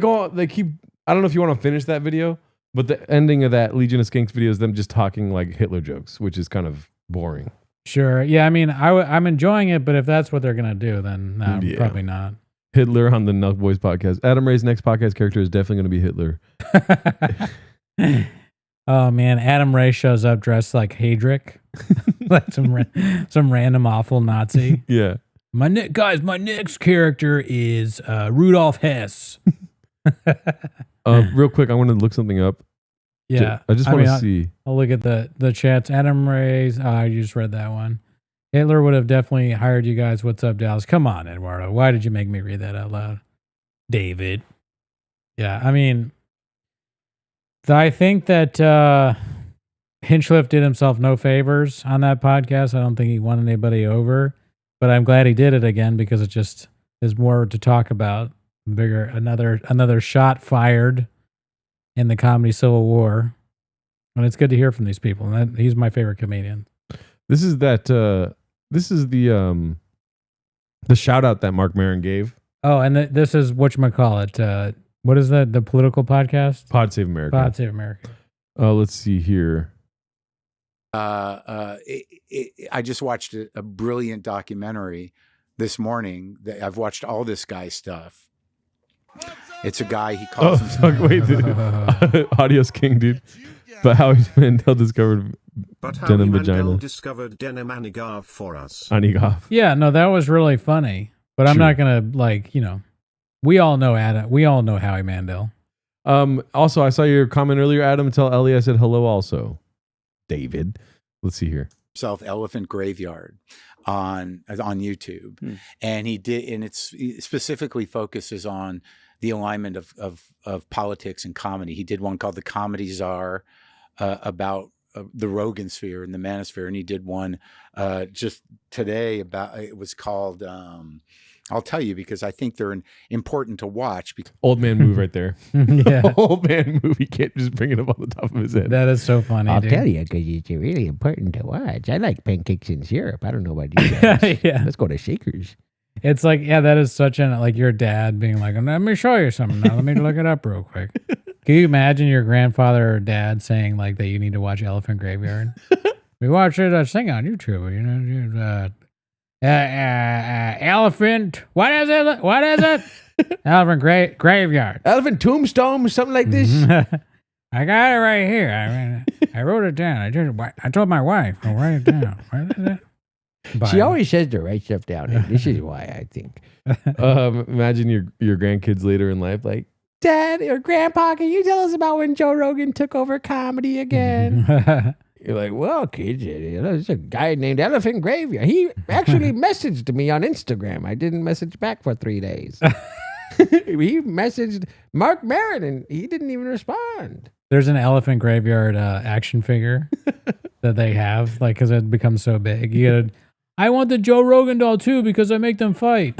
keep. I don't know if you want to finish that video, but the ending of that Legion of Skanks video is them just talking like Hitler jokes, which is kind of boring. Sure. Yeah. I mean, I'm enjoying it, but if that's what they're gonna do, then no, probably not. Hitler on the Nut Boys podcast. Adam Ray's next podcast character is definitely going to be Hitler. Oh man, Adam Ray shows up dressed like Heydrich, like some random awful Nazi. Yeah. My next character is Rudolf Hess. Real quick, I want to look something up. Yeah, I just want to see. I'll look at the chats. Adam Ray's. I just read that one. Hitler would have definitely hired you guys. What's up, Dallas? Come on, Eduardo. Why did you make me read that out loud? David. Yeah, I mean, I think that Hinchcliffe did himself no favors on that podcast. I don't think he won anybody over, but I'm glad he did it again because it just is more to talk about. Another shot fired in the comedy civil war, and it's good to hear from these people. And he's my favorite comedian. This is the shout out that Mark Maron gave. Oh, and this is whatchamacallit. What is that? The political podcast? Pod Save America. Pod Save America. Let's see here. I just watched a brilliant documentary this morning. I've watched all this guy's stuff. It's a guy, he calls himself. Wait, audio's king, dude. But Howie Mandel discovered denim vagina. Discovered denim anigav for us. Anigav. Yeah, no, that was really funny. But I'm not gonna we all know Adam. We all know Howie Mandel. Also, I saw your comment earlier, Adam. Tell Ellie I said hello. Also, David. Let's see here. Elephant Graveyard on YouTube, and he did, and it specifically focuses on the alignment of politics and comedy. He did one called The Comedy Czar about the Rogan sphere and the manosphere, and he did one just today about, it was called I'll tell you because I think they're important to watch. Old man move right there. Yeah. Old man move. He can't just bring it up on the top of his head. That is so funny. I'll dude. tell you because it's really important to watch. I like pancakes and syrup. I don't know about you guys. Yeah. Let's go to Shakers. It's like, yeah, that is such like your dad being like, let me show you something now. Let me look it up real quick. Can you imagine your grandfather or dad saying like that you need to watch Elephant Graveyard? We watch it thing on YouTube, elephant. What is it? What is it? Elephant Graveyard. Elephant Tombstone, something like this. I got it right here. I wrote it down. I told my wife, I'll write it down. What is it? She always says to write stuff down. And this is why I think. Imagine your grandkids later in life, like, Dad or Grandpa, can you tell us about when Joe Rogan took over comedy again? You're like, well, kids, there's a guy named Elephant Graveyard. He actually messaged me on Instagram. I didn't message back for 3 days. He messaged Mark Maron and he didn't even respond. There's an Elephant Graveyard action figure that they have, like, because it becomes so big. I want the Joe Rogan doll too because I make them fight.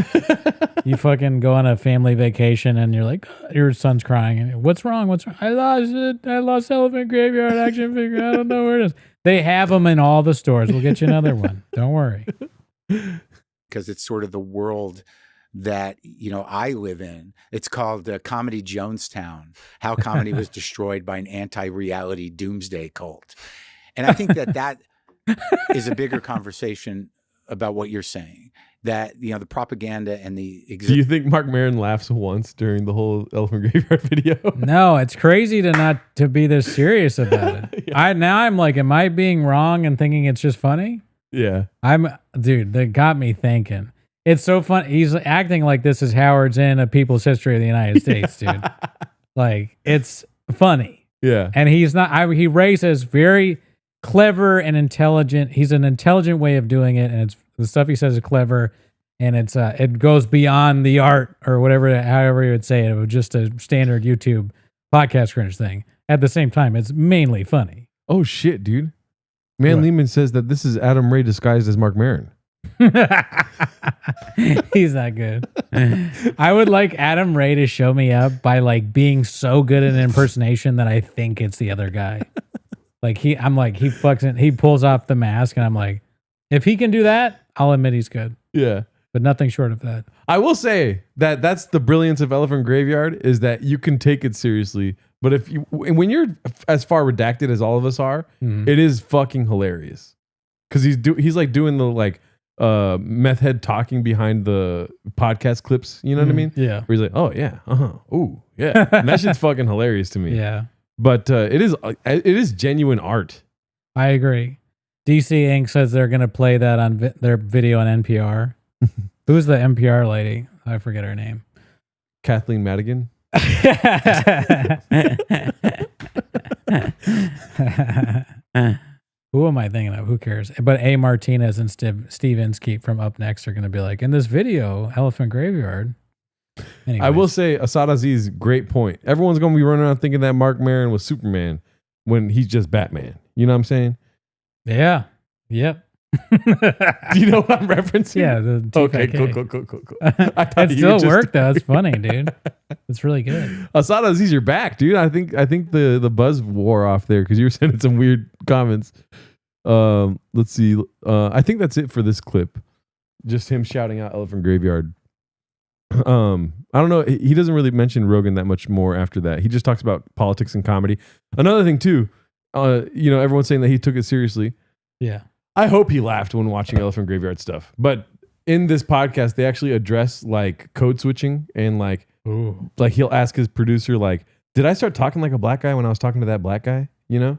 You fucking go on a family vacation and you're like, your son's crying. And, what's wrong? What's wrong? I lost it. I lost Elephant Graveyard action figure. I don't know where it is. They have them in all the stores. We'll get you another one. Don't worry. Because it's sort of the world that, I live in. It's called Comedy Jonestown, how comedy was destroyed by an anti-reality doomsday cult. And I think that is a bigger conversation about what you're saying, that, the propaganda and the... Do you think Mark Maron laughs once during the whole Elephant Graveyard video? No, it's crazy to be this serious about it. Yeah. I'm like, am I being wrong and thinking it's just funny? Yeah. Dude, that got me thinking. It's so fun. He's acting like this is Howard's End of People's History of the United States, dude. Like, it's funny. Yeah. And he's not, he raises very clever and intelligent. He's an intelligent way of doing it. And the stuff he says is clever. And it goes beyond the art or whatever, however you would say it. It was just a standard YouTube podcast cringe thing. At the same time, it's mainly funny. Oh, shit, dude. Man Lehman says that this is Adam Ray disguised as Mark Maron. He's not good. I would like Adam Ray to show me up by like being so good at an impersonation that I think it's the other guy. Like he pulls off the mask and I'm like, if he can do that, I'll admit he's good. Yeah. But nothing short of that. I will say that that's the brilliance of Elephant Graveyard, is that you can take it seriously. But when you're as far redacted as all of us are, it is fucking hilarious. Because he's like doing the like meth head talking behind the podcast clips. You know what I mean? Yeah. Where he's like, oh yeah, ooh yeah, and that shit's fucking hilarious to me. Yeah. But it is genuine art. I agree. DC Inc. says they're gonna play that on their video on NPR. Who's the NPR lady? I forget her name. Kathleen Madigan. Who am I thinking of? Who cares? But A. Martinez and Steve Inskeep from Up Next are going to be like, in this video, Elephant Graveyard. Anyways. I will say, Asad Aziz's great point. Everyone's going to be running around thinking that Mark Maron was Superman when he's just Batman. You know what I'm saying? Yeah. Yep. Do you know what I'm referencing? Yeah. Okay, cool. It still worked though. It's funny, dude. It's really good. Asad Aziz, you're back, dude. I think the buzz wore off there because you were sending some weird comments. Let's see. I think that's it for this clip. Just him shouting out Elephant Graveyard. I don't know. He doesn't really mention Rogan that much more after that. He just talks about politics and comedy. Another thing too, everyone's saying that he took it seriously. Yeah. I hope he laughed when watching Elephant Graveyard stuff. But in this podcast, they actually address like code switching and like he'll ask his producer, like, did I start talking like a black guy when I was talking to that black guy? You know?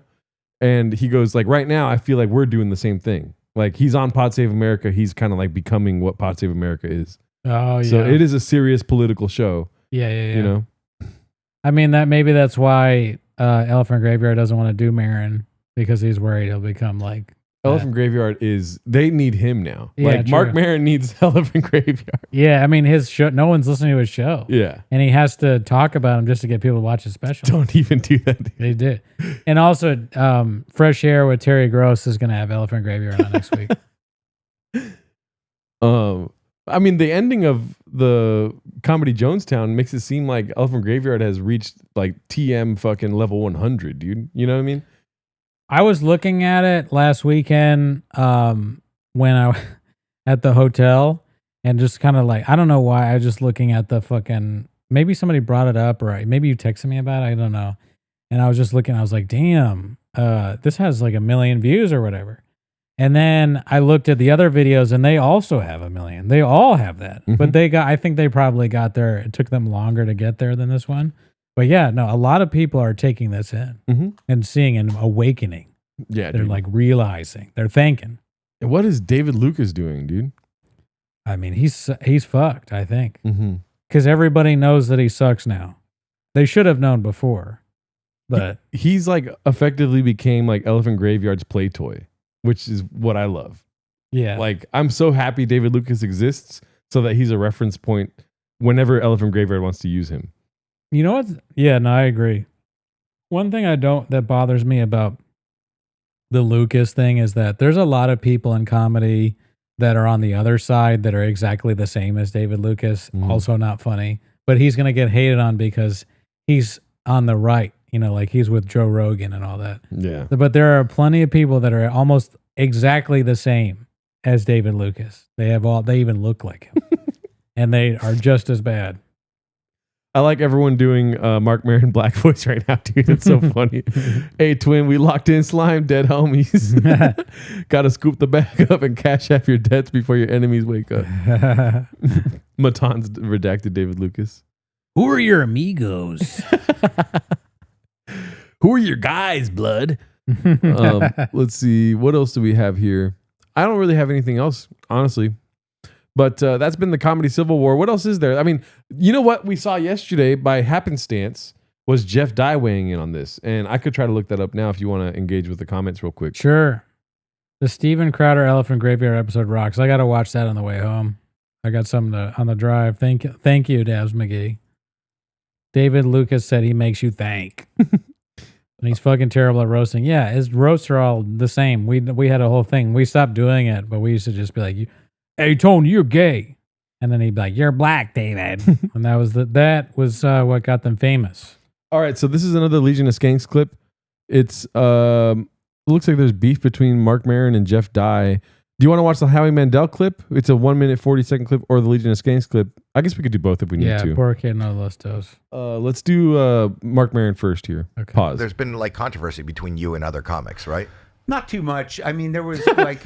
And he goes, like, right now, I feel like we're doing the same thing. Like, he's on Pod Save America. He's kind of like becoming what Pod Save America is. Oh, yeah. So it is a serious political show. Yeah. You know? I mean, maybe that's why Elephant Graveyard doesn't want to do Maron, because he's worried he'll become like... Elephant Graveyard they need him now. Yeah, like, Mark Maron needs Elephant Graveyard. Yeah, I mean, his show, no one's listening to his show. Yeah. And he has to talk about him just to get people to watch his special. Don't even do that. Dude. They did. And also, Fresh Air with Terry Gross is going to have Elephant Graveyard on next week. I mean, the ending of the Comedy Jonestown makes it seem like Elephant Graveyard has reached like TM fucking level 100, dude. You know what I mean? I was looking at it last weekend when I at the hotel, and just kind of like, I don't know why, I was just looking at the fucking, maybe somebody brought it up, or maybe you texted me about it, I don't know. And I was just looking, I was like, damn, this has like 1 million views or whatever. And then I looked at the other videos and they also have 1 million. They all have that. But I think they probably got there, it took them longer to get there than this one. But yeah, no, a lot of people are taking this in and seeing an awakening. Yeah, they're dude. like realizing, they're thinking. And what is David Lucas doing, dude? I mean, he's fucked, I think. Because everybody knows that he sucks now. They should have known before. But he's like effectively became like Elephant Graveyard's play toy, which is what I love. Yeah. Like, I'm so happy David Lucas exists so that he's a reference point whenever Elephant Graveyard wants to use him. You know what? Yeah, no, I agree. One thing that bothers me about the Lucas thing is that there's a lot of people in comedy that are on the other side that are exactly the same as David Lucas, also not funny, but he's going to get hated on because he's on the right, you know, like he's with Joe Rogan and all that. Yeah. But there are plenty of people that are almost exactly the same as David Lucas. They even look like him and they are just as bad. I like everyone doing Mark Maron black voice right now, dude. It's so funny. Hey, twin, we locked in slime, dead homies. Got to scoop the bag up and cash out your debts before your enemies wake up. Maton's redacted David Lucas. Who are your amigos? Who are your guys, blood? Let's see. What else do we have here? I don't really have anything else, honestly. But that's been the comedy civil war. What else is there? I mean, you know what we saw yesterday by happenstance was Jeff Dye weighing in on this. And I could try to look that up now if you want to engage with the comments real quick. Sure. The Steven Crowder Elephant Graveyard episode rocks. I got to watch that on the way home. I got something on the drive. Thank you, Dabs McGee. David Lucas said he makes you thank. And he's fucking terrible at roasting. Yeah, his roasts are all the same. We had a whole thing. We stopped doing it, but we used to just be like, hey, Tony, you're gay. And then he'd be like, you're black, David. And that was what got them famous. All right, so this is another Legion of Skanks clip. It's looks like there's beef between Mark Maron and Jeff Dye. Do you want to watch the Howie Mandel clip? It's a 1 minute 40-second clip, or the Legion of Skanks clip. I guess we could do both if we need to. Yeah, porque no los dos. Let's do Mark Maron first here. Okay. Pause. There's been like controversy between you and other comics, right? Not too much. I mean, there was like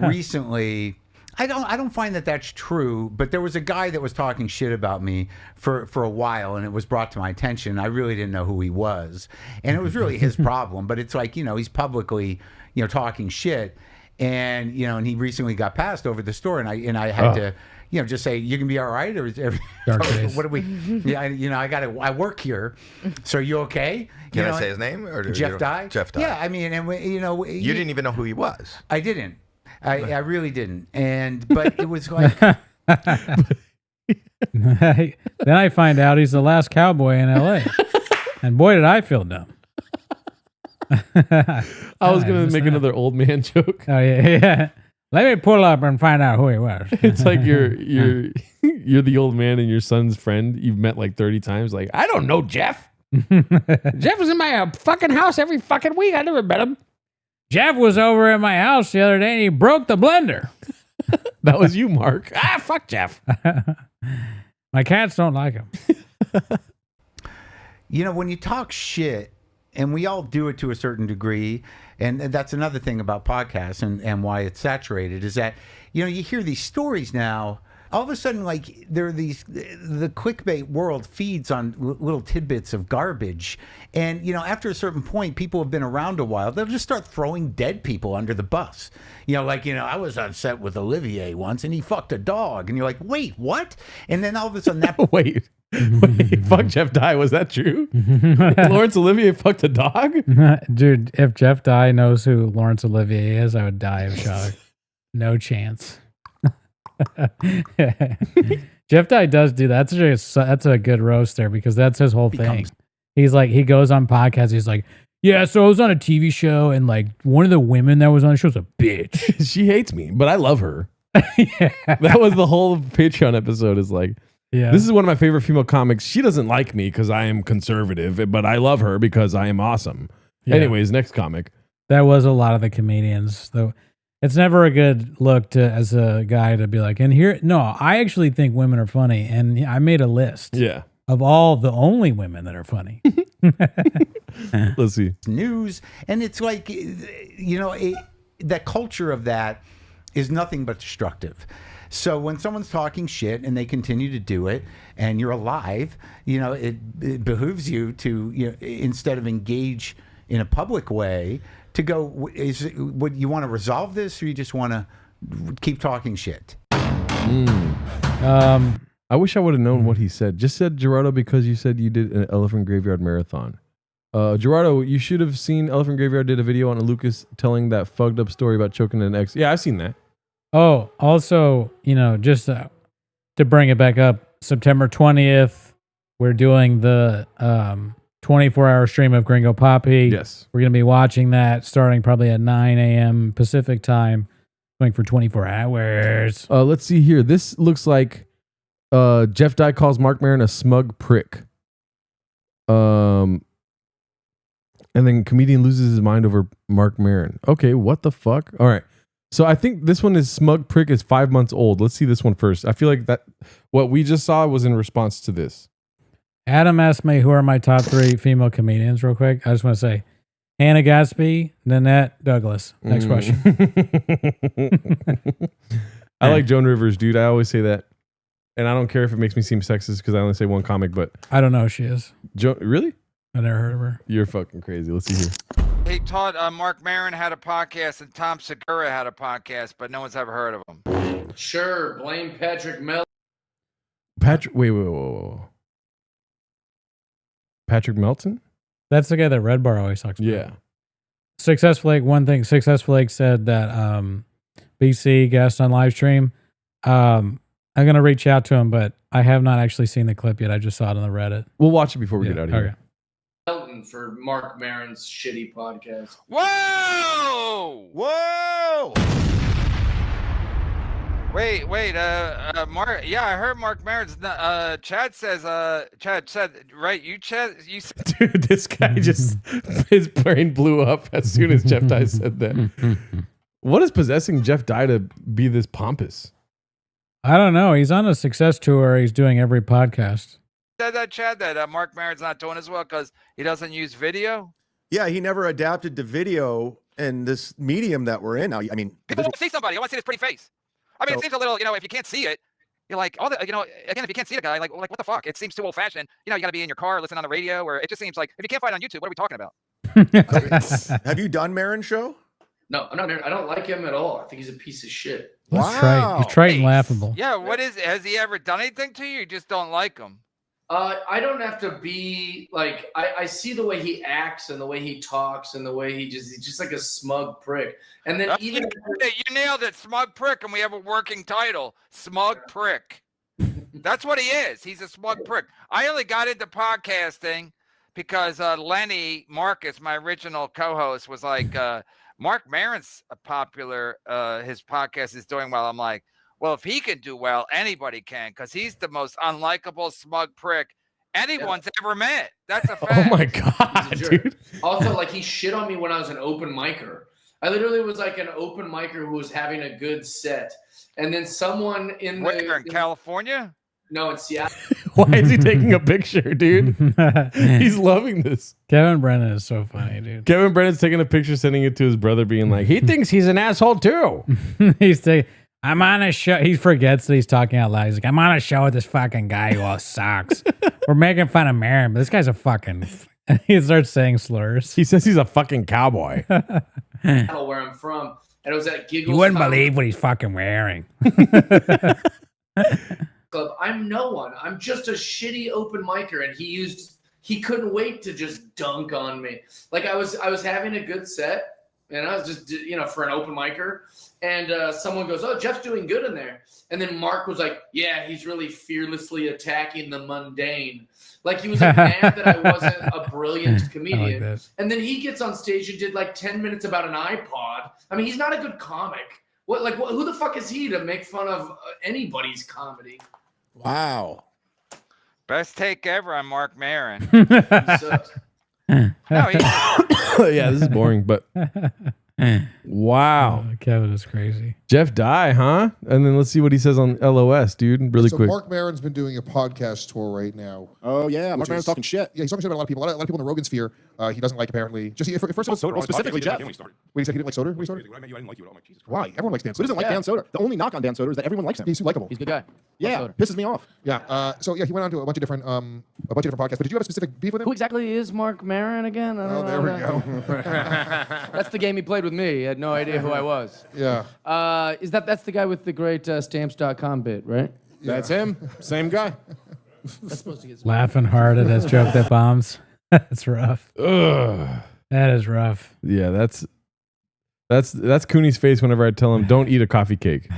recently. I don't find that that's true, but there was a guy that was talking shit about me for a while, and it was brought to my attention. I really didn't know who he was, and it was really his problem. But it's like, you know, he's publicly, you know, talking shit, and you know, and he recently got passed over the store, and I had to, you know, just say, you can be all right, or is what do we? Yeah, you know, I work here, so are you okay? Can I say his name? Or Jeff Dye. Jeff Dye. Yeah, I mean, and you know, you didn't even know who he was. I didn't. I really didn't. But it was like. Then I find out he's the last cowboy in LA. And boy, did I feel dumb. I was going to make another old man joke. Oh, yeah. Let me pull up and find out who he was. It's like you're the old man and your son's friend you've met like 30 times. Like, I don't know Jeff. Jeff was in my fucking house every fucking week. I never met him. Jeff was over at my house the other day and he broke the blender. That was you, Mark. Fuck Jeff. My cats don't like him. You know, when you talk shit, and we all do it to a certain degree, and that's another thing about podcasts and why it's saturated, is that, you know, you hear these stories now, all of a sudden, like, there are the clickbait world feeds on little tidbits of garbage. And, you know, after a certain point, people have been around a while, they'll just start throwing dead people under the bus. You know, like, you know, I was on set with Olivier once and he fucked a dog. And you're like, wait, what? And then all of a sudden that... Wait, fuck Jeff Dye. Was that true? Laurence Olivier fucked a dog? Dude, if Jeff Dye knows who Laurence Olivier is, I would die of shock. No chance. Jeff Dye does do that. That's a good roast there because that's his whole thing. He's like, he goes on podcasts. He's like, yeah, so I was on a TV show and like one of the women that was on the show was a bitch. She hates me, but I love her. Yeah. That was the whole Patreon episode is like, yeah, this is one of my favorite female comics. She doesn't like me because I am conservative, but I love her because I am awesome. Yeah. Anyways, next comic. That was a lot of the comedians though. It's never a good look to as a guy to be like, and here, no, I actually think women are funny. And I made a list of all the only women that are funny. Let's see. News. And it's like, you know, that culture of that is nothing but destructive. So when someone's talking shit and they continue to do it, and you're alive, it behooves you to, instead of engage in a public way, to go. Would you want to resolve this, or you just want to keep talking shit? I wish I would have known what he said. Just said Gerardo because you said you did an Elephant Graveyard marathon. Gerardo, you should have seen Elephant Graveyard did a video on Lucas telling that fucked up story about choking an ex. Yeah, I've seen that. Oh, also, just to bring it back up, September 20th, we're doing the 24-hour stream of Gringo Poppy. Yes. We're going to be watching that starting probably at 9 a.m. Pacific time, going for 24 hours. Let's see here. This looks like Jeff Dye calls Mark Maron a smug prick. And then comedian loses his mind over Mark Maron. Okay, what the fuck? All right. So I think this one is smug prick is 5 months old. Let's see this one first. I feel like that what we just saw was in response to this. Adam asked me who are my top 3 female comedians real quick. I just want to say Hannah Gatsby, Nanette Douglas. Next question. I like Joan Rivers, dude. I always say that. And I don't care if it makes me seem sexist because I only say one comic, but I don't know who she is. Really? I never heard of her. You're fucking crazy. Let's see here. He taught Mark Maron had a podcast and Tom Segura had a podcast, but no one's ever heard of him. Sure, blame Patrick Mel. Wait. Patrick Melton? That's the guy that Red Bar always talks about. Yeah. Successful Lake, one thing, Successful Lake said that BC guest on live stream. I'm going to reach out to him, but I have not actually seen the clip yet. I just saw it on the Reddit. We'll watch it before we get out of here. Okay. Melton for Mark Maron's shitty podcast. Whoa! Whoa! Wait, Mark. Yeah, I heard Mark Maron's. Chad says. Chad said, right? You said. Dude, this guy just his brain blew up as soon as Jeff Dye said that. What is possessing Jeff Dye to be this pompous? I don't know. He's on a success tour. He's doing every podcast. Said that, Chad, that Mark Maron's not doing as well because he doesn't use video. Yeah, he never adapted to video in this medium that we're in now. I mean, People want to see somebody. I want to see his pretty face. I mean, it seems a little, if you can't see it, you're like, again, if you can't see the guy, like, what the fuck? It seems too old fashioned. You got to be in your car, listen on the radio, or it just seems like if you can't find it on YouTube, what are we talking about? Have you done Maron's show? No, I'm not. I don't like him at all. I think he's a piece of shit. He's trite and laughable. Yeah, what is it? Has he ever done anything to you? You just don't like him. I don't have to be like, I see the way he acts and the way he talks and the way he's just like a smug prick. And then you nailed it, smug prick, and we have a working title, smug prick. That's what he is. He's a smug prick. I only got into podcasting because Lenny Marcus, my original co-host, was like, Mark Maron's popular. His podcast is doing well. I'm like, well, if he can do well, anybody can, because he's the most unlikable, smug prick anyone's ever met. That's a fact. Oh my god, dude. Also, like, he shit on me when I was an open micer. I literally was like an open micer who was having a good set, and then someone in California? No, in Seattle. Why is he taking a picture, dude? He's loving this. Kevin Brennan is so funny, dude. Kevin Brennan's taking a picture, sending it to his brother, being like, he thinks he's an asshole too. I'm on a show. He forgets that he's talking out loud. He's like, I'm on a show with this fucking guy who all sucks. We're making fun of Maron, but this guy's a fucking... He starts saying slurs. He says he's a fucking cowboy. Where I'm from, and it was at Giggles. You wouldn't believe what he's fucking wearing. Club. I'm no one. I'm just a shitty open micer, and he couldn't wait to just dunk on me. Like I was having a good set, and I was just for an open micer, and someone goes, "Oh, Jeff's doing good in there," and then Mark was like, "Yeah, he's really fearlessly attacking the mundane." Like he was like mad that I wasn't a brilliant comedian, like and then he gets on stage and did like 10 minutes about an iPod. I mean, he's not a good comic. Who the fuck is he to make fun of anybody's comedy? Wow. Best take ever on Mark Maron. Yeah, this is boring, but wow. Oh, Kevin is crazy. Jeff Dye, huh? And then let's see what he says on LOS, dude. Really so quick. Mark Maron's been doing a podcast tour right now. Oh yeah, Mark Maron's talking shit. Yeah, he's talking shit about a lot of people. A lot of people in the Rogan sphere. He doesn't like apparently. Just first of all, specifically Jeff. Wait, he said he didn't like Soder. When I met you, I didn't like you at all. I'm like, Jesus. Why? Everyone likes Dan Soder. Who doesn't like Dan Soder? The only knock on Dan Soder is that everyone likes him. He's too likable. He's a good guy. Yeah, pisses me off. Yeah. So yeah, he went on to a bunch of different podcasts. But did you have a specific beef with him? Who exactly is Mark Maron again? I don't know. There we go. That's the game he played with me. He had no idea who I was. Yeah. That's the guy with the great stamps.com bit, right? That's him. Same guy. That's supposed to get Laughing hard at his joke that bombs. That's rough. Ugh. That is rough. Yeah, that's Cooney's face whenever I tell him don't eat a coffee cake.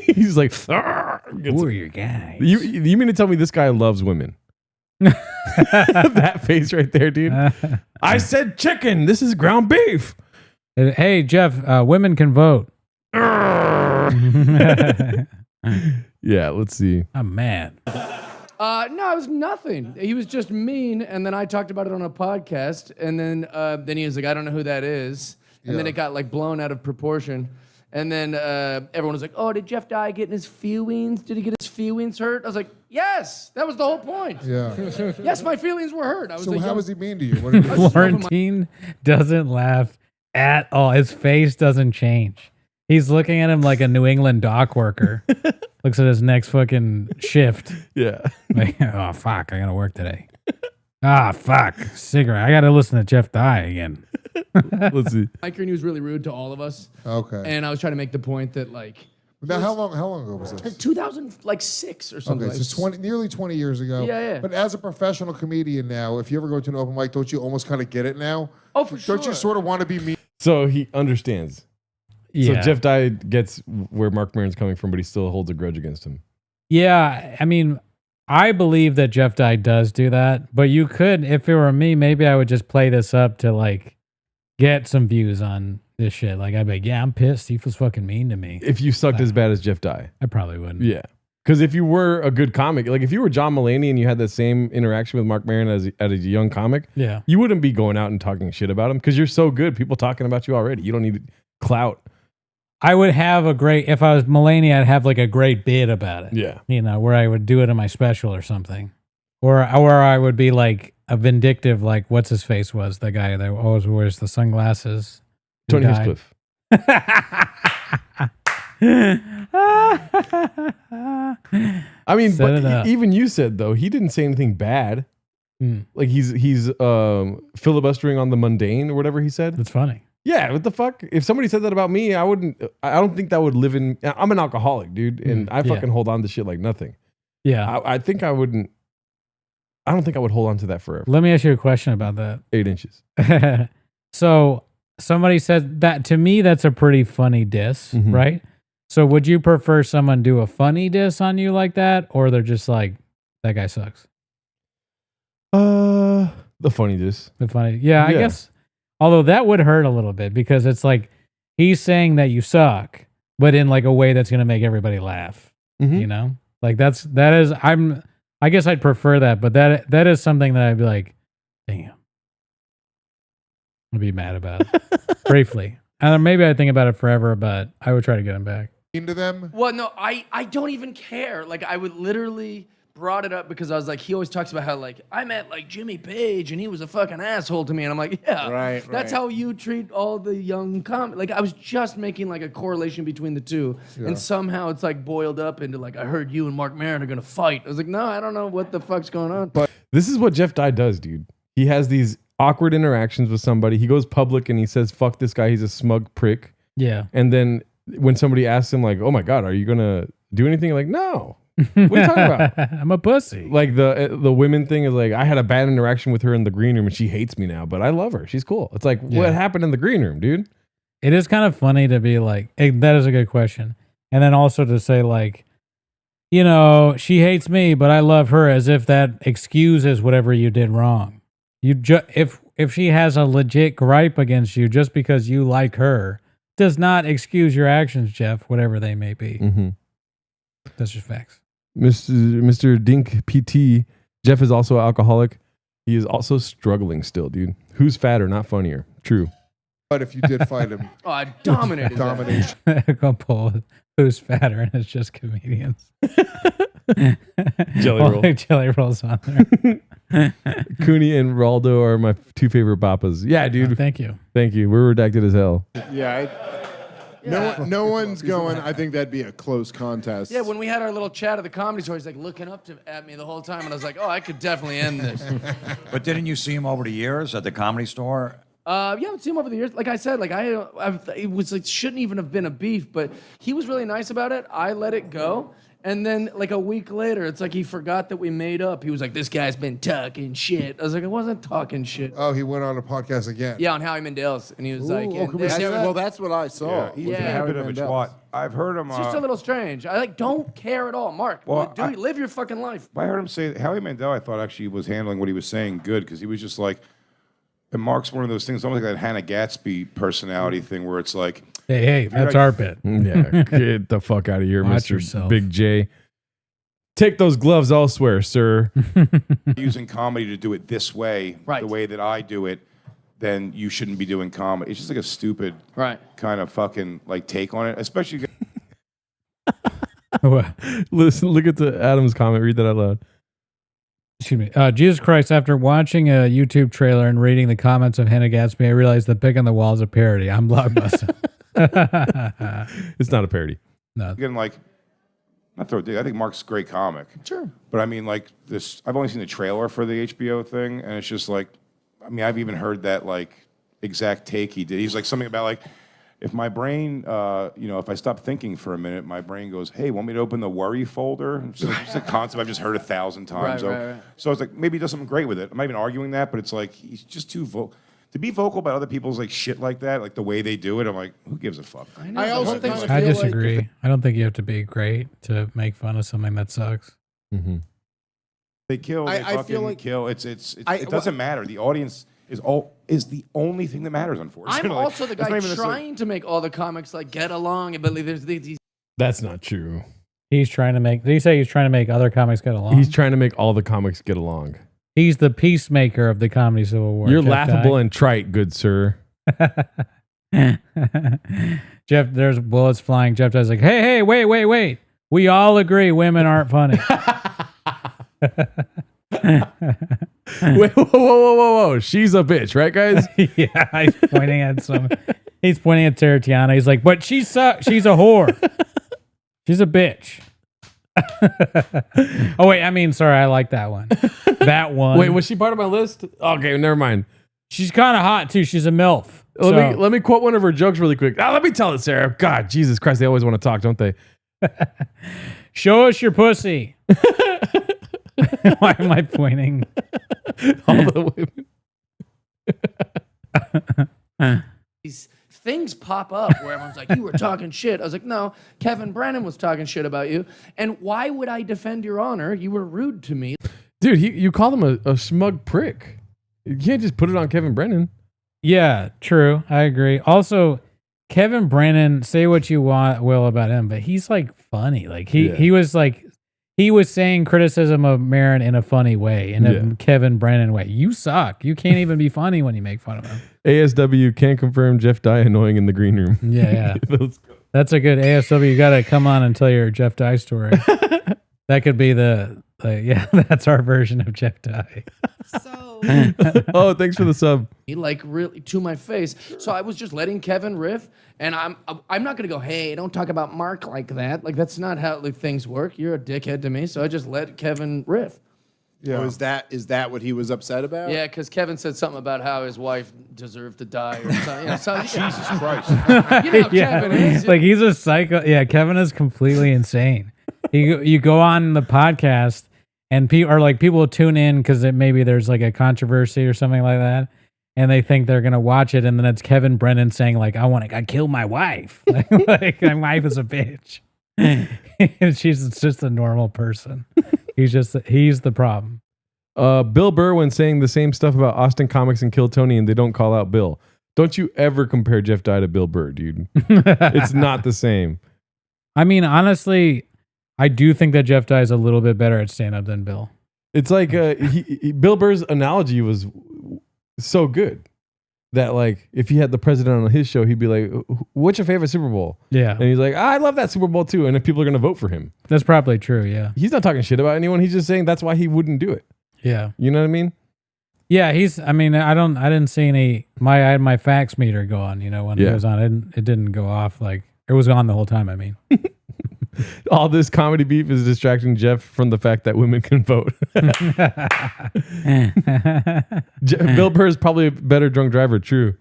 He's like, who are your guys? You mean to tell me this guy loves women? That face right there, dude. I said chicken. This is ground beef. Hey, Jeff, women can vote. Yeah, let's see. I'm mad. No, it was nothing. He was just mean, and then I talked about it on a podcast, and then he was like, I don't know who that is. And then it got like blown out of proportion. And then everyone was like, oh, did Jeff Dye get in his feelings? Did he get his feelings hurt? I was like, yes, that was the whole point. Yeah. Yes, my feelings were hurt. I was So like, how was he mean to you? What did he Florentine doesn't laugh at all. His face doesn't change. He's looking at him like a New England dock worker. Looks at his next fucking shift. Yeah. Like, oh, fuck, I gotta work today. Ah, fuck, cigarette. I gotta listen to Jeff Dye again. Let's see. Mike and he was really rude to all of us. Okay. And I was trying to make the point that like. Now, how long ago was this? 2006 or something. Okay, so nearly 20 years ago. Yeah. But as a professional comedian now, if you ever go to an open mic, don't you almost kind of get it now? Oh, for sure. Don't you sort of want to be mean? So he understands. Yeah. So Jeff Dye gets where Mark Maron's coming from, but he still holds a grudge against him. Yeah, I mean, I believe that Jeff Dye does do that, but you could, if it were me, maybe I would just play this up to like get some views on this shit. Like I'd be like, yeah, I'm pissed. He was fucking mean to me. If you sucked as bad as Jeff Dye. I probably wouldn't. Yeah. Because if you were a good comic, like if you were John Mulaney and you had that as interaction with Mark Maron as a young comic, yeah, you wouldn't be going out and talking shit about him because you're so good. People talking about you already. You don't need clout. I would have if I was Mulaney, I'd have like a great bit about it. Yeah. You know, where I would do it in my special or something. Or I would be like a vindictive, like what's his face was, the guy that always wears the sunglasses. Tony Hinchcliffe. I mean, but even you said though, he didn't say anything bad. Like he's filibustering on the mundane or whatever he said. That's funny. Yeah, what the fuck? If somebody said that about me, I don't think that would live in. I'm an alcoholic, dude, and I fucking hold on to shit like nothing. Yeah, I think I wouldn't. I don't think I would hold on to that forever. Let me ask you a question about that. 8 inches. So somebody said that to me. That's a pretty funny diss, Mhm. right? So would you prefer someone do a funny diss on you like that, or they're just like, that guy sucks? The funny diss. The funny, yeah, I guess. Although that would hurt a little bit because it's like he's saying that you suck, but in like a way that's going to make everybody laugh. Mhm. You know, like I guess I'd prefer that, but that is something that I'd be like, damn, I'd be mad about it briefly, and then maybe I'd think about it forever, but I would try to get him back. Into them? Well, no, I don't even care. Like, I would literally brought it up because I was like, he always talks about how, like, I met, like, Jimmy Page and he was a fucking asshole to me. And I'm like, yeah, Right, that's right. how you treat all the young Like, I was just making, like, a correlation between the two. Yeah. And somehow it's, like, boiled up into, like, I heard you and Mark Maron are going to fight. I was like, no, I don't know what the fuck's going on. But this is what Jeff Dye does, dude. He has these awkward interactions with somebody. He goes public and he says, fuck this guy. He's a smug prick. Yeah. And then when somebody asks him, like, oh my God, are you going to do anything? Like, no. What are you talking about? I'm a pussy. Like the women thing is like, I had a bad interaction with her in the green room and she hates me now, but I love her. She's cool. It's like, what happened in the green room, dude? It is kind of funny to be like, hey, that is a good question. And then also to say like, you know, she hates me, but I love her, as if that excuses whatever you did wrong. If she has a legit gripe against you just because you like her, does not excuse your actions, Jeff, whatever they may be. Mm-hmm. That's just facts. Mr. Dink PT, Jeff is also an alcoholic. He is also struggling still, dude. Who's fatter, not funnier? True. But if you did fight him, Oh, I dominated. domination. Go pull who's fatter, and it's just comedians. Jelly roll. Jelly rolls on there. Cooney and Raldo are my two favorite papas. Yeah, dude. Thank you. Thank you. We're redacted as hell. Yeah. No one's going. I think that'd be a close contest. Yeah, when we had our little chat at the Comedy Store, he's like looking up at me the whole time, and I was like, oh, I could definitely end this. But didn't you see him over the years at the Comedy Store? Yeah, I've seen him over the years. Like I said, it was like shouldn't even have been a beef, but he was really nice about it. I let it go, and then like a week later, it's like he forgot that we made up. He was like, "This guy's been talking shit." I was like, "I wasn't talking shit." Oh, he went on a podcast again. Yeah, on Howie Mandel's, and he was like, that's what I saw. He's a bit of a twat. I've heard him. It's just a little strange. I don't care at all, Mark. Well, live your fucking life. I heard him say that Howie Mandel, I thought actually was handling what he was saying good because he was just like, and Mark's one of those things, almost like that Hannah Gatsby personality thing where it's like, hey, that's our bit. Yeah, get the fuck out of here, Watch Mr. yourself. Big J. Take those gloves elsewhere, sir. using comedy to do it this way, the way that I do it, then you shouldn't be doing comedy. It's just like a stupid kind of fucking like take on it, especially. Listen, look at the Adam's comment. Read that out loud. Excuse me. Jesus Christ, after watching a YouTube trailer and reading the comments of Hannah Gatsby, I realized the pic on the wall is a parody. I'm Blockbuster. It's not a parody. No. Again, like, not throw a dig. I think Mark's a great comic. Sure. But I mean, like, this, I've only seen the trailer for the HBO thing, and it's just like, I mean, I've even heard that, like, exact take he did. He's like, something about, like, if my brain, if I stop thinking for a minute, my brain goes, hey, want me to open the worry folder? It's a concept I've just heard 1,000 times. Right. So it's like, maybe he does something great with it. I'm not even arguing that, but it's like, he's just too vocal. To be vocal about other people's like shit like that, like the way they do it, I'm like, who gives a fuck? I also think I disagree. I don't think you have to be great to make fun of something that sucks. Mm-hmm. They kill. I They fucking feel like- kill. It doesn't matter. The audience is the only thing that matters. Unfortunately, I'm also the That's guy not even trying to make all the comics like get along, but like, there's these. That's not true. He's trying to make. Did he say he's trying to make other comics get along? He's trying to make all the comics get along. He's the peacemaker of the comedy Civil War. You're Jeff laughable Dye. and trite, good sir. Jeff, there's bullets flying. Jeff Dye's like, hey, wait. We all agree women aren't funny. Wait, whoa. She's a bitch, right, guys? Yeah, he's pointing at Tarantino. He's like, but she sucks. She's a whore. She's a bitch. Oh, wait, I mean, sorry, I like that one. That one. Wait, was she part of my list? Okay, never mind. She's kind of hot, too. She's a MILF. Let me quote one of her jokes really quick. Let me tell it, Sarah. God, Jesus Christ, they always want to talk, don't they? Show us your pussy. Why am I pointing? All the women. These things pop up where everyone's like, you were talking shit. I was like, no, Kevin Brennan was talking shit about you. And why would I defend your honor? You were rude to me. Dude, you called him a smug prick. You can't just put it on Kevin Brennan. Yeah, true. I agree. Also, Kevin Brennan, say what you will about him, but he's like funny. Like he was saying criticism of Maron in a funny way, in a Kevin Brennan way. You suck. You can't even be funny when you make fun of him. ASW can confirm Jeff Dye annoying in the green room. Yeah. That's a good ASW. You got to come on and tell your Jeff Dye story. That could be that's our version of Jeff Dye. Oh, thanks for the sub. He like really to my face. So I was just letting Kevin riff, and I'm not gonna go, hey, don't talk about Mark like that. Like that's not how things work. You're a dickhead to me. So I just let Kevin riff. Yeah. Oh, is that what he was upset about? Yeah, because Kevin said something about how his wife deserved to die or something. Jesus Christ. You know how Kevin is. Like he's a psycho. Yeah, Kevin is completely insane. You go on the podcast and people will tune in because maybe there's like a controversy or something like that, and they think they're gonna watch it, and then it's Kevin Brennan saying like, I killed my wife. like my wife is a bitch. And she's just a normal person. He's the problem. Bill Burr, when saying the same stuff about Austin Comics and Kill Tony, and they don't call out Bill. Don't you ever compare Jeff Dye to Bill Burr, dude. It's not the same. I mean, honestly, I do think that Jeff Dye is a little bit better at stand-up than Bill. It's like Bill Burr's analogy was so good. that like if he had the president on his show, he'd be like, "What's your favorite Super Bowl?" Yeah. And he's like, "I love that Super Bowl too." And then people are gonna vote for him. That's probably true. Yeah. He's not talking shit about anyone. He's just saying that's why he wouldn't do it. Yeah. You know what I mean? Yeah. I mean, I didn't see any. I had my fax meter go on. You know, when it was on, it didn't go off. Like it was on the whole time. I mean. All this comedy beef is distracting Jeff from the fact that women can vote. Bill Burr is probably a better drunk driver. True.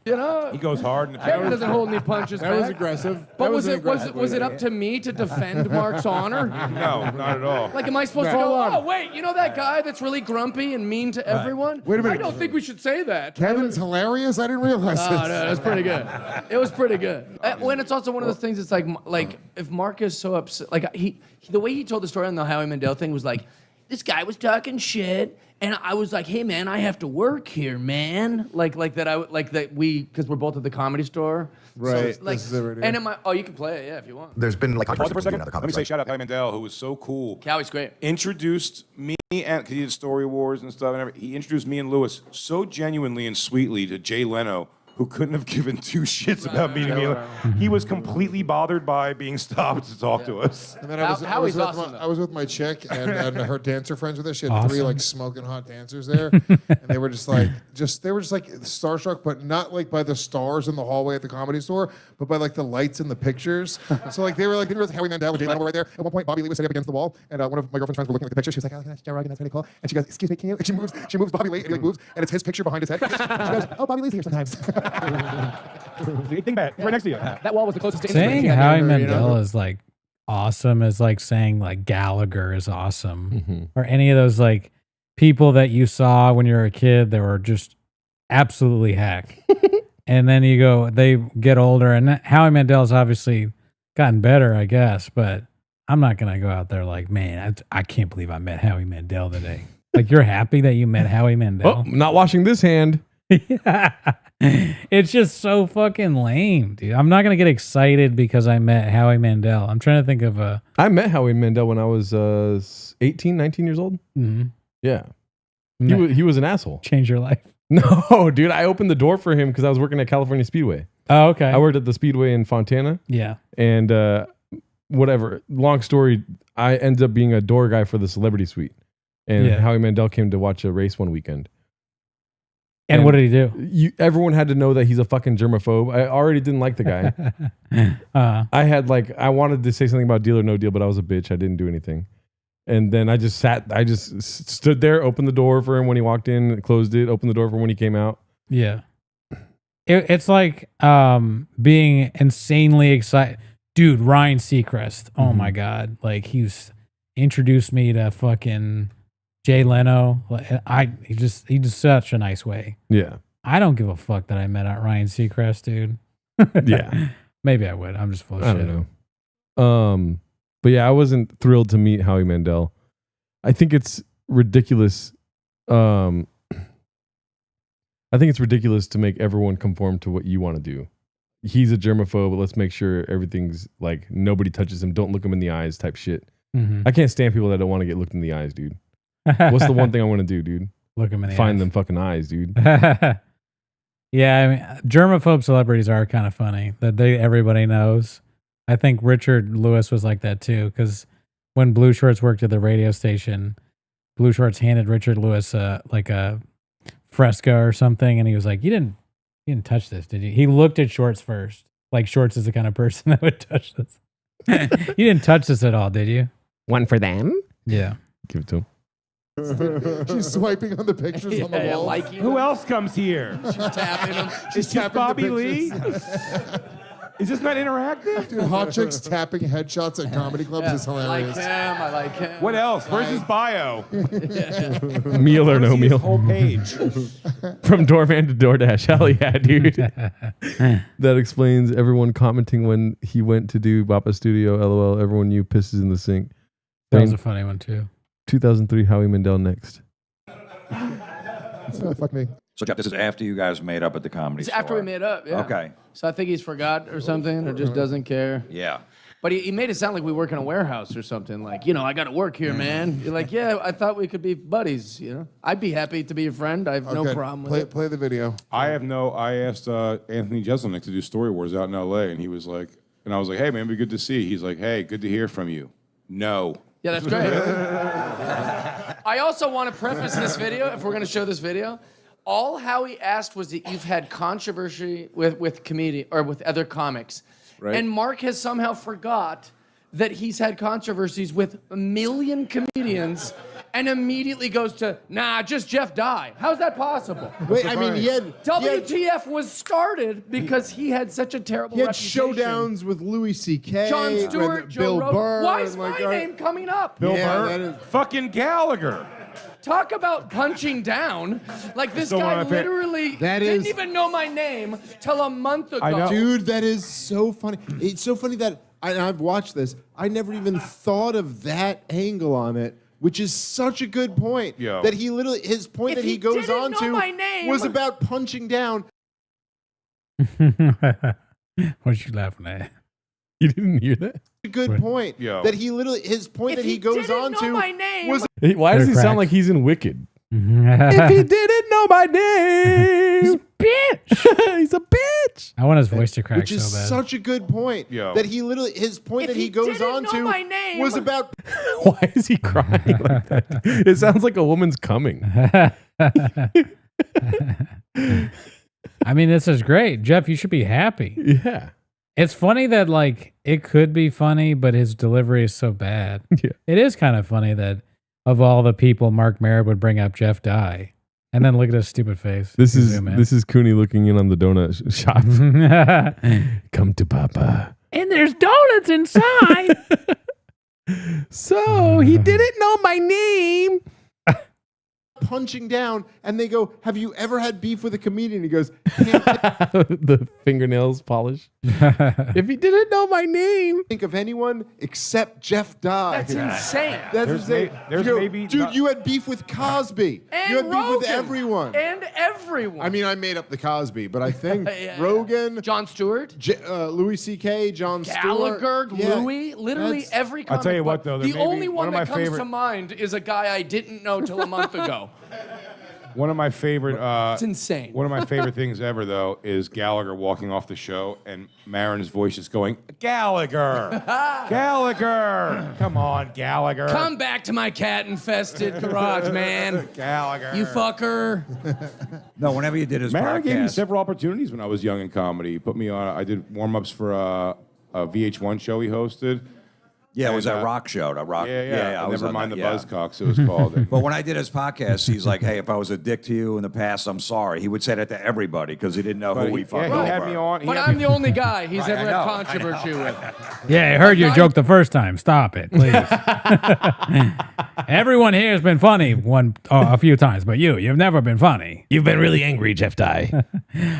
You know, he goes hard. In the Kevin doesn't hold any punches That back. was aggressive. But That was was it up to me to defend Mark's honor? No, not at all. Like, am I supposed to go, oh, wait, you know that guy that's really grumpy and mean to everyone? Wait a minute. I don't think we should say that. Kevin's hilarious. I didn't realize Oh, this. no, it was pretty good. It was pretty good. When it's also one of those things, it's like if Mark is so upset, like the way he told the story on the Howie Mandel thing was like, this guy was talking shit, and I was like, hey man, I have to work here, man. Like that because we're both at the Comedy Store. Right. So it's like, This is it right here. and you can play it, yeah, if you want. There's been like Pause it for a second. another Let me say shout out to Howie Mandel, who was so cool. Howie's great. Introduced me and because he did Story Wars and stuff, and everything. He introduced me and Lewis so genuinely and sweetly to Jay Leno, who couldn't have given two shits about meeting me. He was completely bothered by being stopped to talk to us. And then I was with my chick and her dancer friends with her. She had three like smoking hot dancers there, and they were just like starstruck, but not like by the stars in the hallway at the Comedy Store, but by like the lights in the pictures. So like they were Howie Mandel with Jay Leno right there. At one point, Bobby Lee was sitting up against the wall, and one of my girlfriend's friends were looking at the picture. She was like, "Oh, that's Joe Rogan. That's really cool." And she goes, "Excuse me, can you?" And she moves Bobby Lee, and he like moves, and it's his picture behind his head. She goes, "Oh, Bobby Lee's here sometimes." Think back, right next to you. That wall was the closest to Saying Instagram Howie ever, you Mandel know? is like awesome is like saying like Gallagher is awesome, or any of those like people that you saw when you were a kid that were just absolutely hack. And then you go, they get older, and Howie Mandel's obviously gotten better, I guess, but I'm not gonna go out there like, man, I can't believe I met Howie Mandel today. Like, you're happy that you met Howie Mandel? Oh, not washing this hand. Yeah. It's just so fucking lame, dude. I'm not gonna get excited because I met Howie Mandel. I'm trying to think of a. I met Howie Mandel when I was 18, 19 years old. Mm-hmm. Yeah. He was an asshole. Change your life. No, dude. I opened the door for him because I was working at California Speedway. Oh, okay. I worked at the Speedway in Fontana. Yeah. And whatever. Long story, I ended up being a door guy for the Celebrity Suite. And Howie Mandel came to watch a race one weekend. And what did he do? Everyone had to know that he's a fucking germaphobe. I already didn't like the guy. I wanted to say something about Deal or No Deal, but I was a bitch. I didn't do anything. And then I just stood there, opened the door for him when he walked in, closed it, opened the door for him when he came out. Yeah. It's like being insanely excited. Dude, Ryan Seacrest. Oh my God. Like, he's introduced me to fucking Jay Leno. He's just such a nice way. Yeah. I don't give a fuck that I met Ryan Seacrest, dude. Yeah. Maybe I would. I'm just full of I shit. don't know. But yeah, I wasn't thrilled to meet Howie Mandel. I think it's ridiculous. I think it's ridiculous to make everyone conform to what you want to do. He's a germaphobe, but let's make sure everything's like nobody touches him. Don't look him in the eyes type shit. Mhm. I can't stand people that don't want to get looked in the eyes, dude. What's the one thing I want to do, dude? Look him in the Find eyes. them fucking eyes, dude. Yeah, I mean, germaphobe celebrities are kind of funny that everybody knows. I think Richard Lewis was like that too, because when Blue Shorts worked at the radio station, Blue Shorts handed Richard Lewis like a Fresca or something, and he was like, "You didn't touch this, did you?" He looked at Shorts first. Like, Shorts is the kind of person that would touch this. You didn't touch this at all, did you? One for them? Yeah. Give it to him. She's swiping on the pictures on the wall. Who else comes here? She's tapping him. She's just Bobby Lee? Is this not interactive? Dude, hot chicks tapping headshots at comedy clubs is hilarious. I like him. What else? Where's his bio? Meal or no Where's his meal. whole page. From doorman to DoorDash. Hell yeah, dude. That explains everyone commenting when he went to do Bappa Studio. LOL. Everyone knew pisses in the sink. That was a funny one too. 2003 Howie Mandel next. Fuck me. So, Jeff, this is after you guys made up at the Comedy It's Store. after we made up, yeah. Okay. So I think he's forgot or something, or just doesn't care. Yeah. But he made it sound like we work in a warehouse or something. Like, you know, I got to work here, man. You're like, yeah, I thought we could be buddies. You know, I'd be happy to be your friend. I have no problem with it. Play the video. I asked Anthony Jeselnik to do Story Wars out in L.A. and he was like, and I was like, hey man, it'd be good to see you. He's like, hey, good to hear from you. No. Yeah, that's great. I also want to preface this video, if we're going to show this video. All Howie asked was that you've had controversy with comedian or with other comics. Right. And Mark has somehow forgot that he's had controversies with a million comedians and immediately goes to, nah, just Jeff Dye. How's that possible? Wait, I mean, he had... WTF was started because he had such a terrible reputation. Showdowns with Louis C.K., Jon Stewart, Bill Burr. Why is my name coming up? Bill Burr? Fucking Gallagher. Talk about punching down. Like, this guy literally didn't even know my name till a month ago. I know. Dude, that is so funny. It's so funny that I've watched this. I never even thought of that angle on it, which is such a good point. Yo. That he literally, his point that he goes on to was about punching down. What you laughing at? You didn't hear that? A good point. Yo. That he literally, his point that he goes on to was. Why does he sound like he's in Wicked? If he didn't know my name, bitch. He's a bitch. I want his voice to crack Which is so bad. such a good point. Yo. That he literally, his point that he goes on to was about. Why is he crying like that? It sounds like a woman's coming. I mean, this is great. Jeff, you should be happy. Yeah. It's funny that, like, it could be funny, but his delivery is so bad. Yeah. It is kind of funny that of all the people, Mark Maron would bring up Jeff Dye. And then look at his stupid face. This is Cooney looking in on the donut shop. Come to Papa. And there's donuts inside. So he didn't know my name. Punching down, and they go, have you ever had beef with a comedian? He goes, the fingernails polish. If he didn't know my name, think of anyone except Jeff Dye. That's insane. That's insane. Dude, you had beef with Cosby. And you had beef with Rogan. everyone. And everyone. I mean, I made up the Cosby, but I think Rogan, Jon Stewart, Louis C.K., Jon Stewart, Gallagher, Louis, literally every comic. I'll tell you what, though. The only one that comes to mind is a guy I didn't know till a month ago. One of my favorite. It's insane. One of my favorite things ever, though, is Gallagher walking off the show and Maron's voice is going, Gallagher, Gallagher, come on, Gallagher, come back to my cat-infested garage, man. Gallagher, you fucker. No, whenever you did his Maron podcast. gave me several opportunities when I was young in comedy. He put me on. I did warm-ups for a VH1 show he hosted. Yeah, it was that rock show. That rock. Yeah. I was Never on mind that, the yeah. Buzzcocks, it was called. But when I did his podcast, he's like, "Hey, if I was a dick to you in the past, I'm sorry." He would say that to everybody because he didn't know who we fucked over. He had me on. But I'm the only guy he's ever had controversy with. Yeah, I heard your joke the first time. Stop it, please. Everyone here has been funny a few times, but you've never been funny. You've been really angry, Jeff Dye.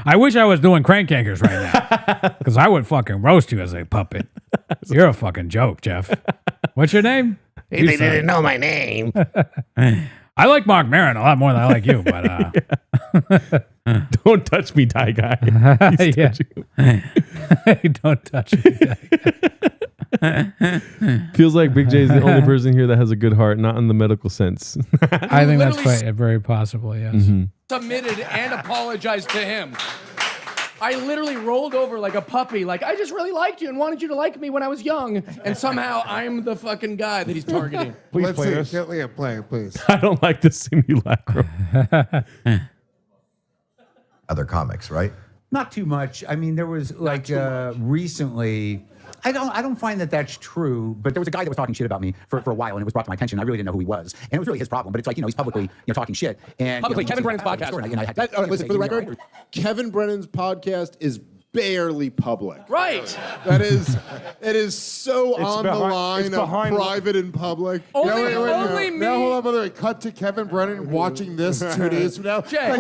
I wish I was doing crank anchors right now because I would fucking roast you as a puppet. You're a fucking joke, Jeff. What's your name? They didn't know my name. I like Mark Maron a lot more than I like you, but don't touch me, Dye guy. He's touching him. Don't touch me, Dye guy. Feels like Big J is the only person here that has a good heart, not in the medical sense. I think that's quite very possible, yes. Mm-hmm. Submitted and apologized to him. I literally rolled over like a puppy, like, I just really liked you and wanted you to like me when I was young, and somehow I'm the fucking guy that he's targeting. Please play this. Yeah, play it, please. I don't like the simulacrum. Other comics, right? Not too much. I mean, there was like recently. I don't find that that's true, but there was a guy that was talking shit about me for a while, and it was brought to my attention. I really didn't know who he was, and it was really his problem. But it's like, he's publicly talking shit. And Publicly, Kevin Brennan's podcast. Listen, for the record, Kevin Brennan's podcast is barely public. Right. It is so on the line of private and public. Only me. Now hold on, by the way. Cut to Kevin Brennan watching this 2 days from now. Dave.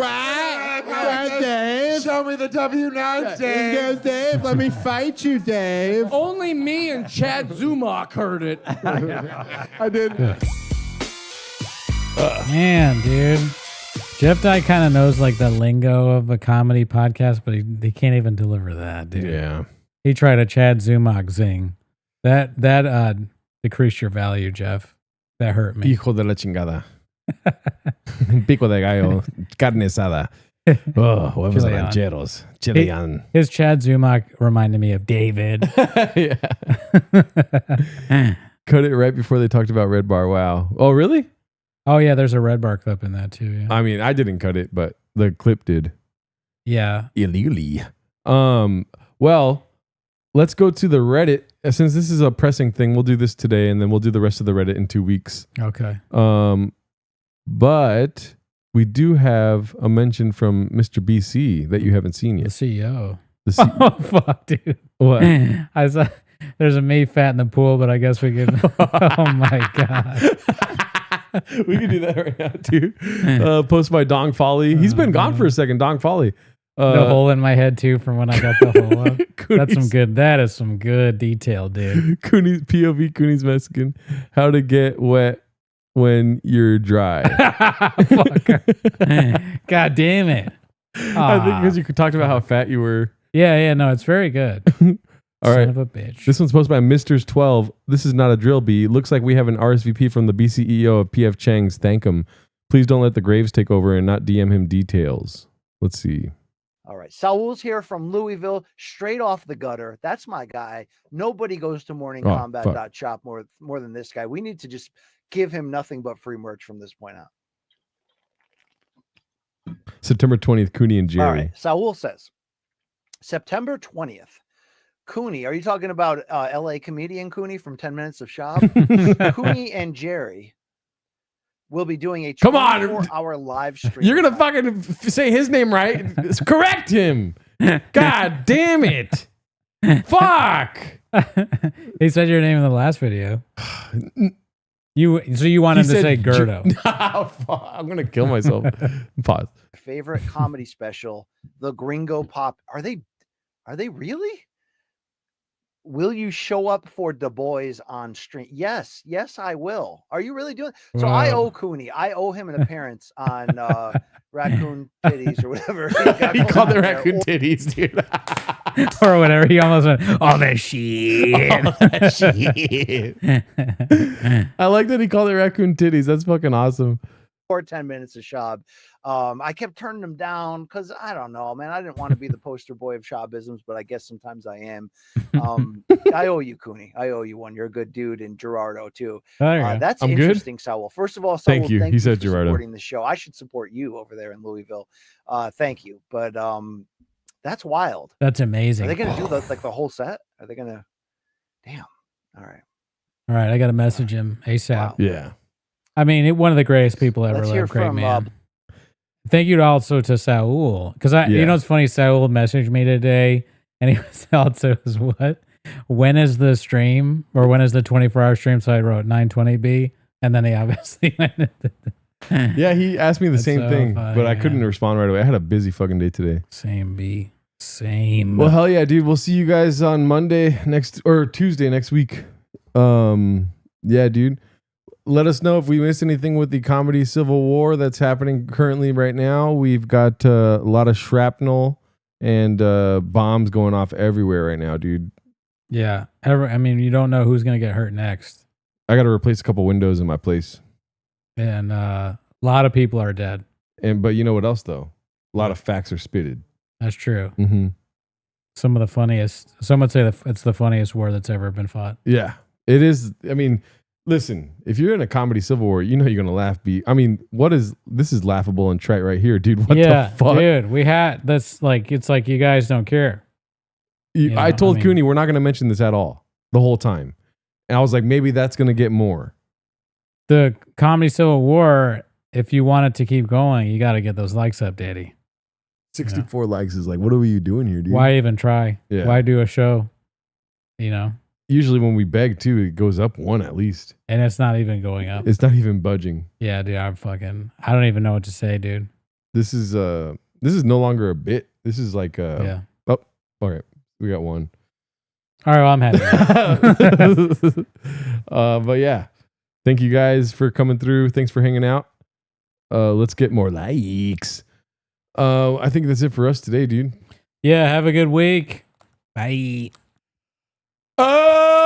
Show me the W9, Dave. He goes, Dave, let me fight you, Dave. Only me and Chad Zumach heard it. I did. Man, dude. Jeff Dye kind of knows like the lingo of a comedy podcast, but he can't even deliver that, dude. Yeah. He tried a Chad Zumach zing That decreased your value, Jeff. That hurt me. Hijo de la chingada. Pico de gallo. Carne asada. Oh, huevos Chilean. rancheros. Chilean. His Chad Zumock reminded me of David. Yeah. Cut it right before they talked about Red Bar. Wow. Oh, really? Oh, yeah, there's a Red Bar clip in that, too. Yeah. I mean, I didn't cut it, but the clip did. Yeah. Illegally. Well, let's go to the Reddit. Since this is a pressing thing, we'll do this today, and then we'll do the rest of the Reddit in 2 weeks. Okay. But we do have a mention from Mr. BC that you haven't seen yet. The CEO. Oh, fuck, dude. What? I saw there's a me fat in the pool, but I guess we can. Oh, my God. We can do that right now, too. Post by Dong Folly. He's been gone for a second, Dong Folly. The hole in my head, too, from when I got the hole up. That is some good detail, dude. Cooney's POV, Cooney's Mexican. How to get wet when you're dry. God damn it. I think because you talked about how fat you were. Yeah, no, it's very good. All right. Son of a bitch. This one's posted by Mr.'s 12. This is not a drill bee. Looks like we have an RSVP from the BCEO of PF Chang's. Thank him. Please don't let the Graves take over and not DM him details. Let's see. All right. Saul's here from Louisville, straight off the gutter. That's my guy. Nobody goes to morningcombat.shop more than this guy. We need to just give him nothing but free merch from this point out. September 20th, Cooney and Jerry. All right. Saul says, September 20th. Cooney, are you talking about LA comedian Cooney from 10 Minutes of Shop? Cooney and Jerry will be doing a 24-hour live stream. You're going to fucking say his name right. Correct him. God damn it. Fuck. He said your name in the last video. So you want him to say Gerdo. I'm going to kill myself. Pause. Favorite comedy special, The Gringo Pop. Are they really? Will you show up for Du Bois on stream? Yes, I will. Are you really doing? So I owe Cooney. I owe him an appearance on Raccoon Titties or whatever. He called it Raccoon Titties, dude. Or whatever. He almost went, oh, that shit. Oh, that shit. I like that he called it Raccoon Titties. That's fucking awesome. Or 10 Minutes of Shab. I kept turning them down because I don't know, man. I didn't want to be the poster boy of Shabisms, but I guess sometimes I am. I owe you, Cooney. I owe you one. You're a good dude, and Gerardo too. That's I'm interesting, Saul. First of all, Saul, thank you. He said for Gerardo. supporting the show. I should support you over there in Louisville. Thank you, but that's wild. That's amazing. Are they going to do the whole set? Are they going to? Damn. All right. I got to message him ASAP. Wow. Yeah. I mean, one of the greatest people ever Let's lived. hear Great from, man. Thank you also to Saul, because you know, it's funny. Saul messaged me today, and he was also what? When is the stream, or when is the 24-hour stream? So I wrote 9:20B, and then he obviously went. Yeah, he asked me the same thing, but I couldn't respond right away. I had a busy fucking day today. Same B. Same. Well, hell yeah, dude. We'll see you guys on Monday Tuesday next week. Yeah, dude. Let us know if we missed anything with the comedy civil war that's happening currently right now. We've got a lot of shrapnel and bombs going off everywhere right now, dude. Yeah. I mean, you don't know who's going to get hurt next. I got to replace a couple windows in my place. And a lot of people are dead. But you know what else, though? A lot of facts are spitted. That's true. Mm-hmm. Some of the funniest, some would say it's the funniest war that's ever been fought. Yeah, it is. I mean, listen, if you're in a comedy civil war, you know you're going to laugh. This is laughable and trite right here, dude. What the fuck? Dude, we had this, it's like you guys don't care. I told Cooney we're not going to mention this at all the whole time. And I was like, maybe that's going to get more. The comedy civil war, if you want it to keep going, you got to get those likes up, Daddy. 64 likes is like, what are you doing here, dude? Why even try? Yeah. Why do a show? Usually when we beg too, it goes up one at least. And it's not even going up. It's not even budging. Yeah, dude, I don't even know what to say, dude. This is no longer a bit. This is like yeah. Oh, all right. We got one. All right, well, I'm happy. But yeah. Thank you guys for coming through. Thanks for hanging out. Let's get more likes. I think that's it for us today, dude. Yeah, have a good week. Bye. Oh!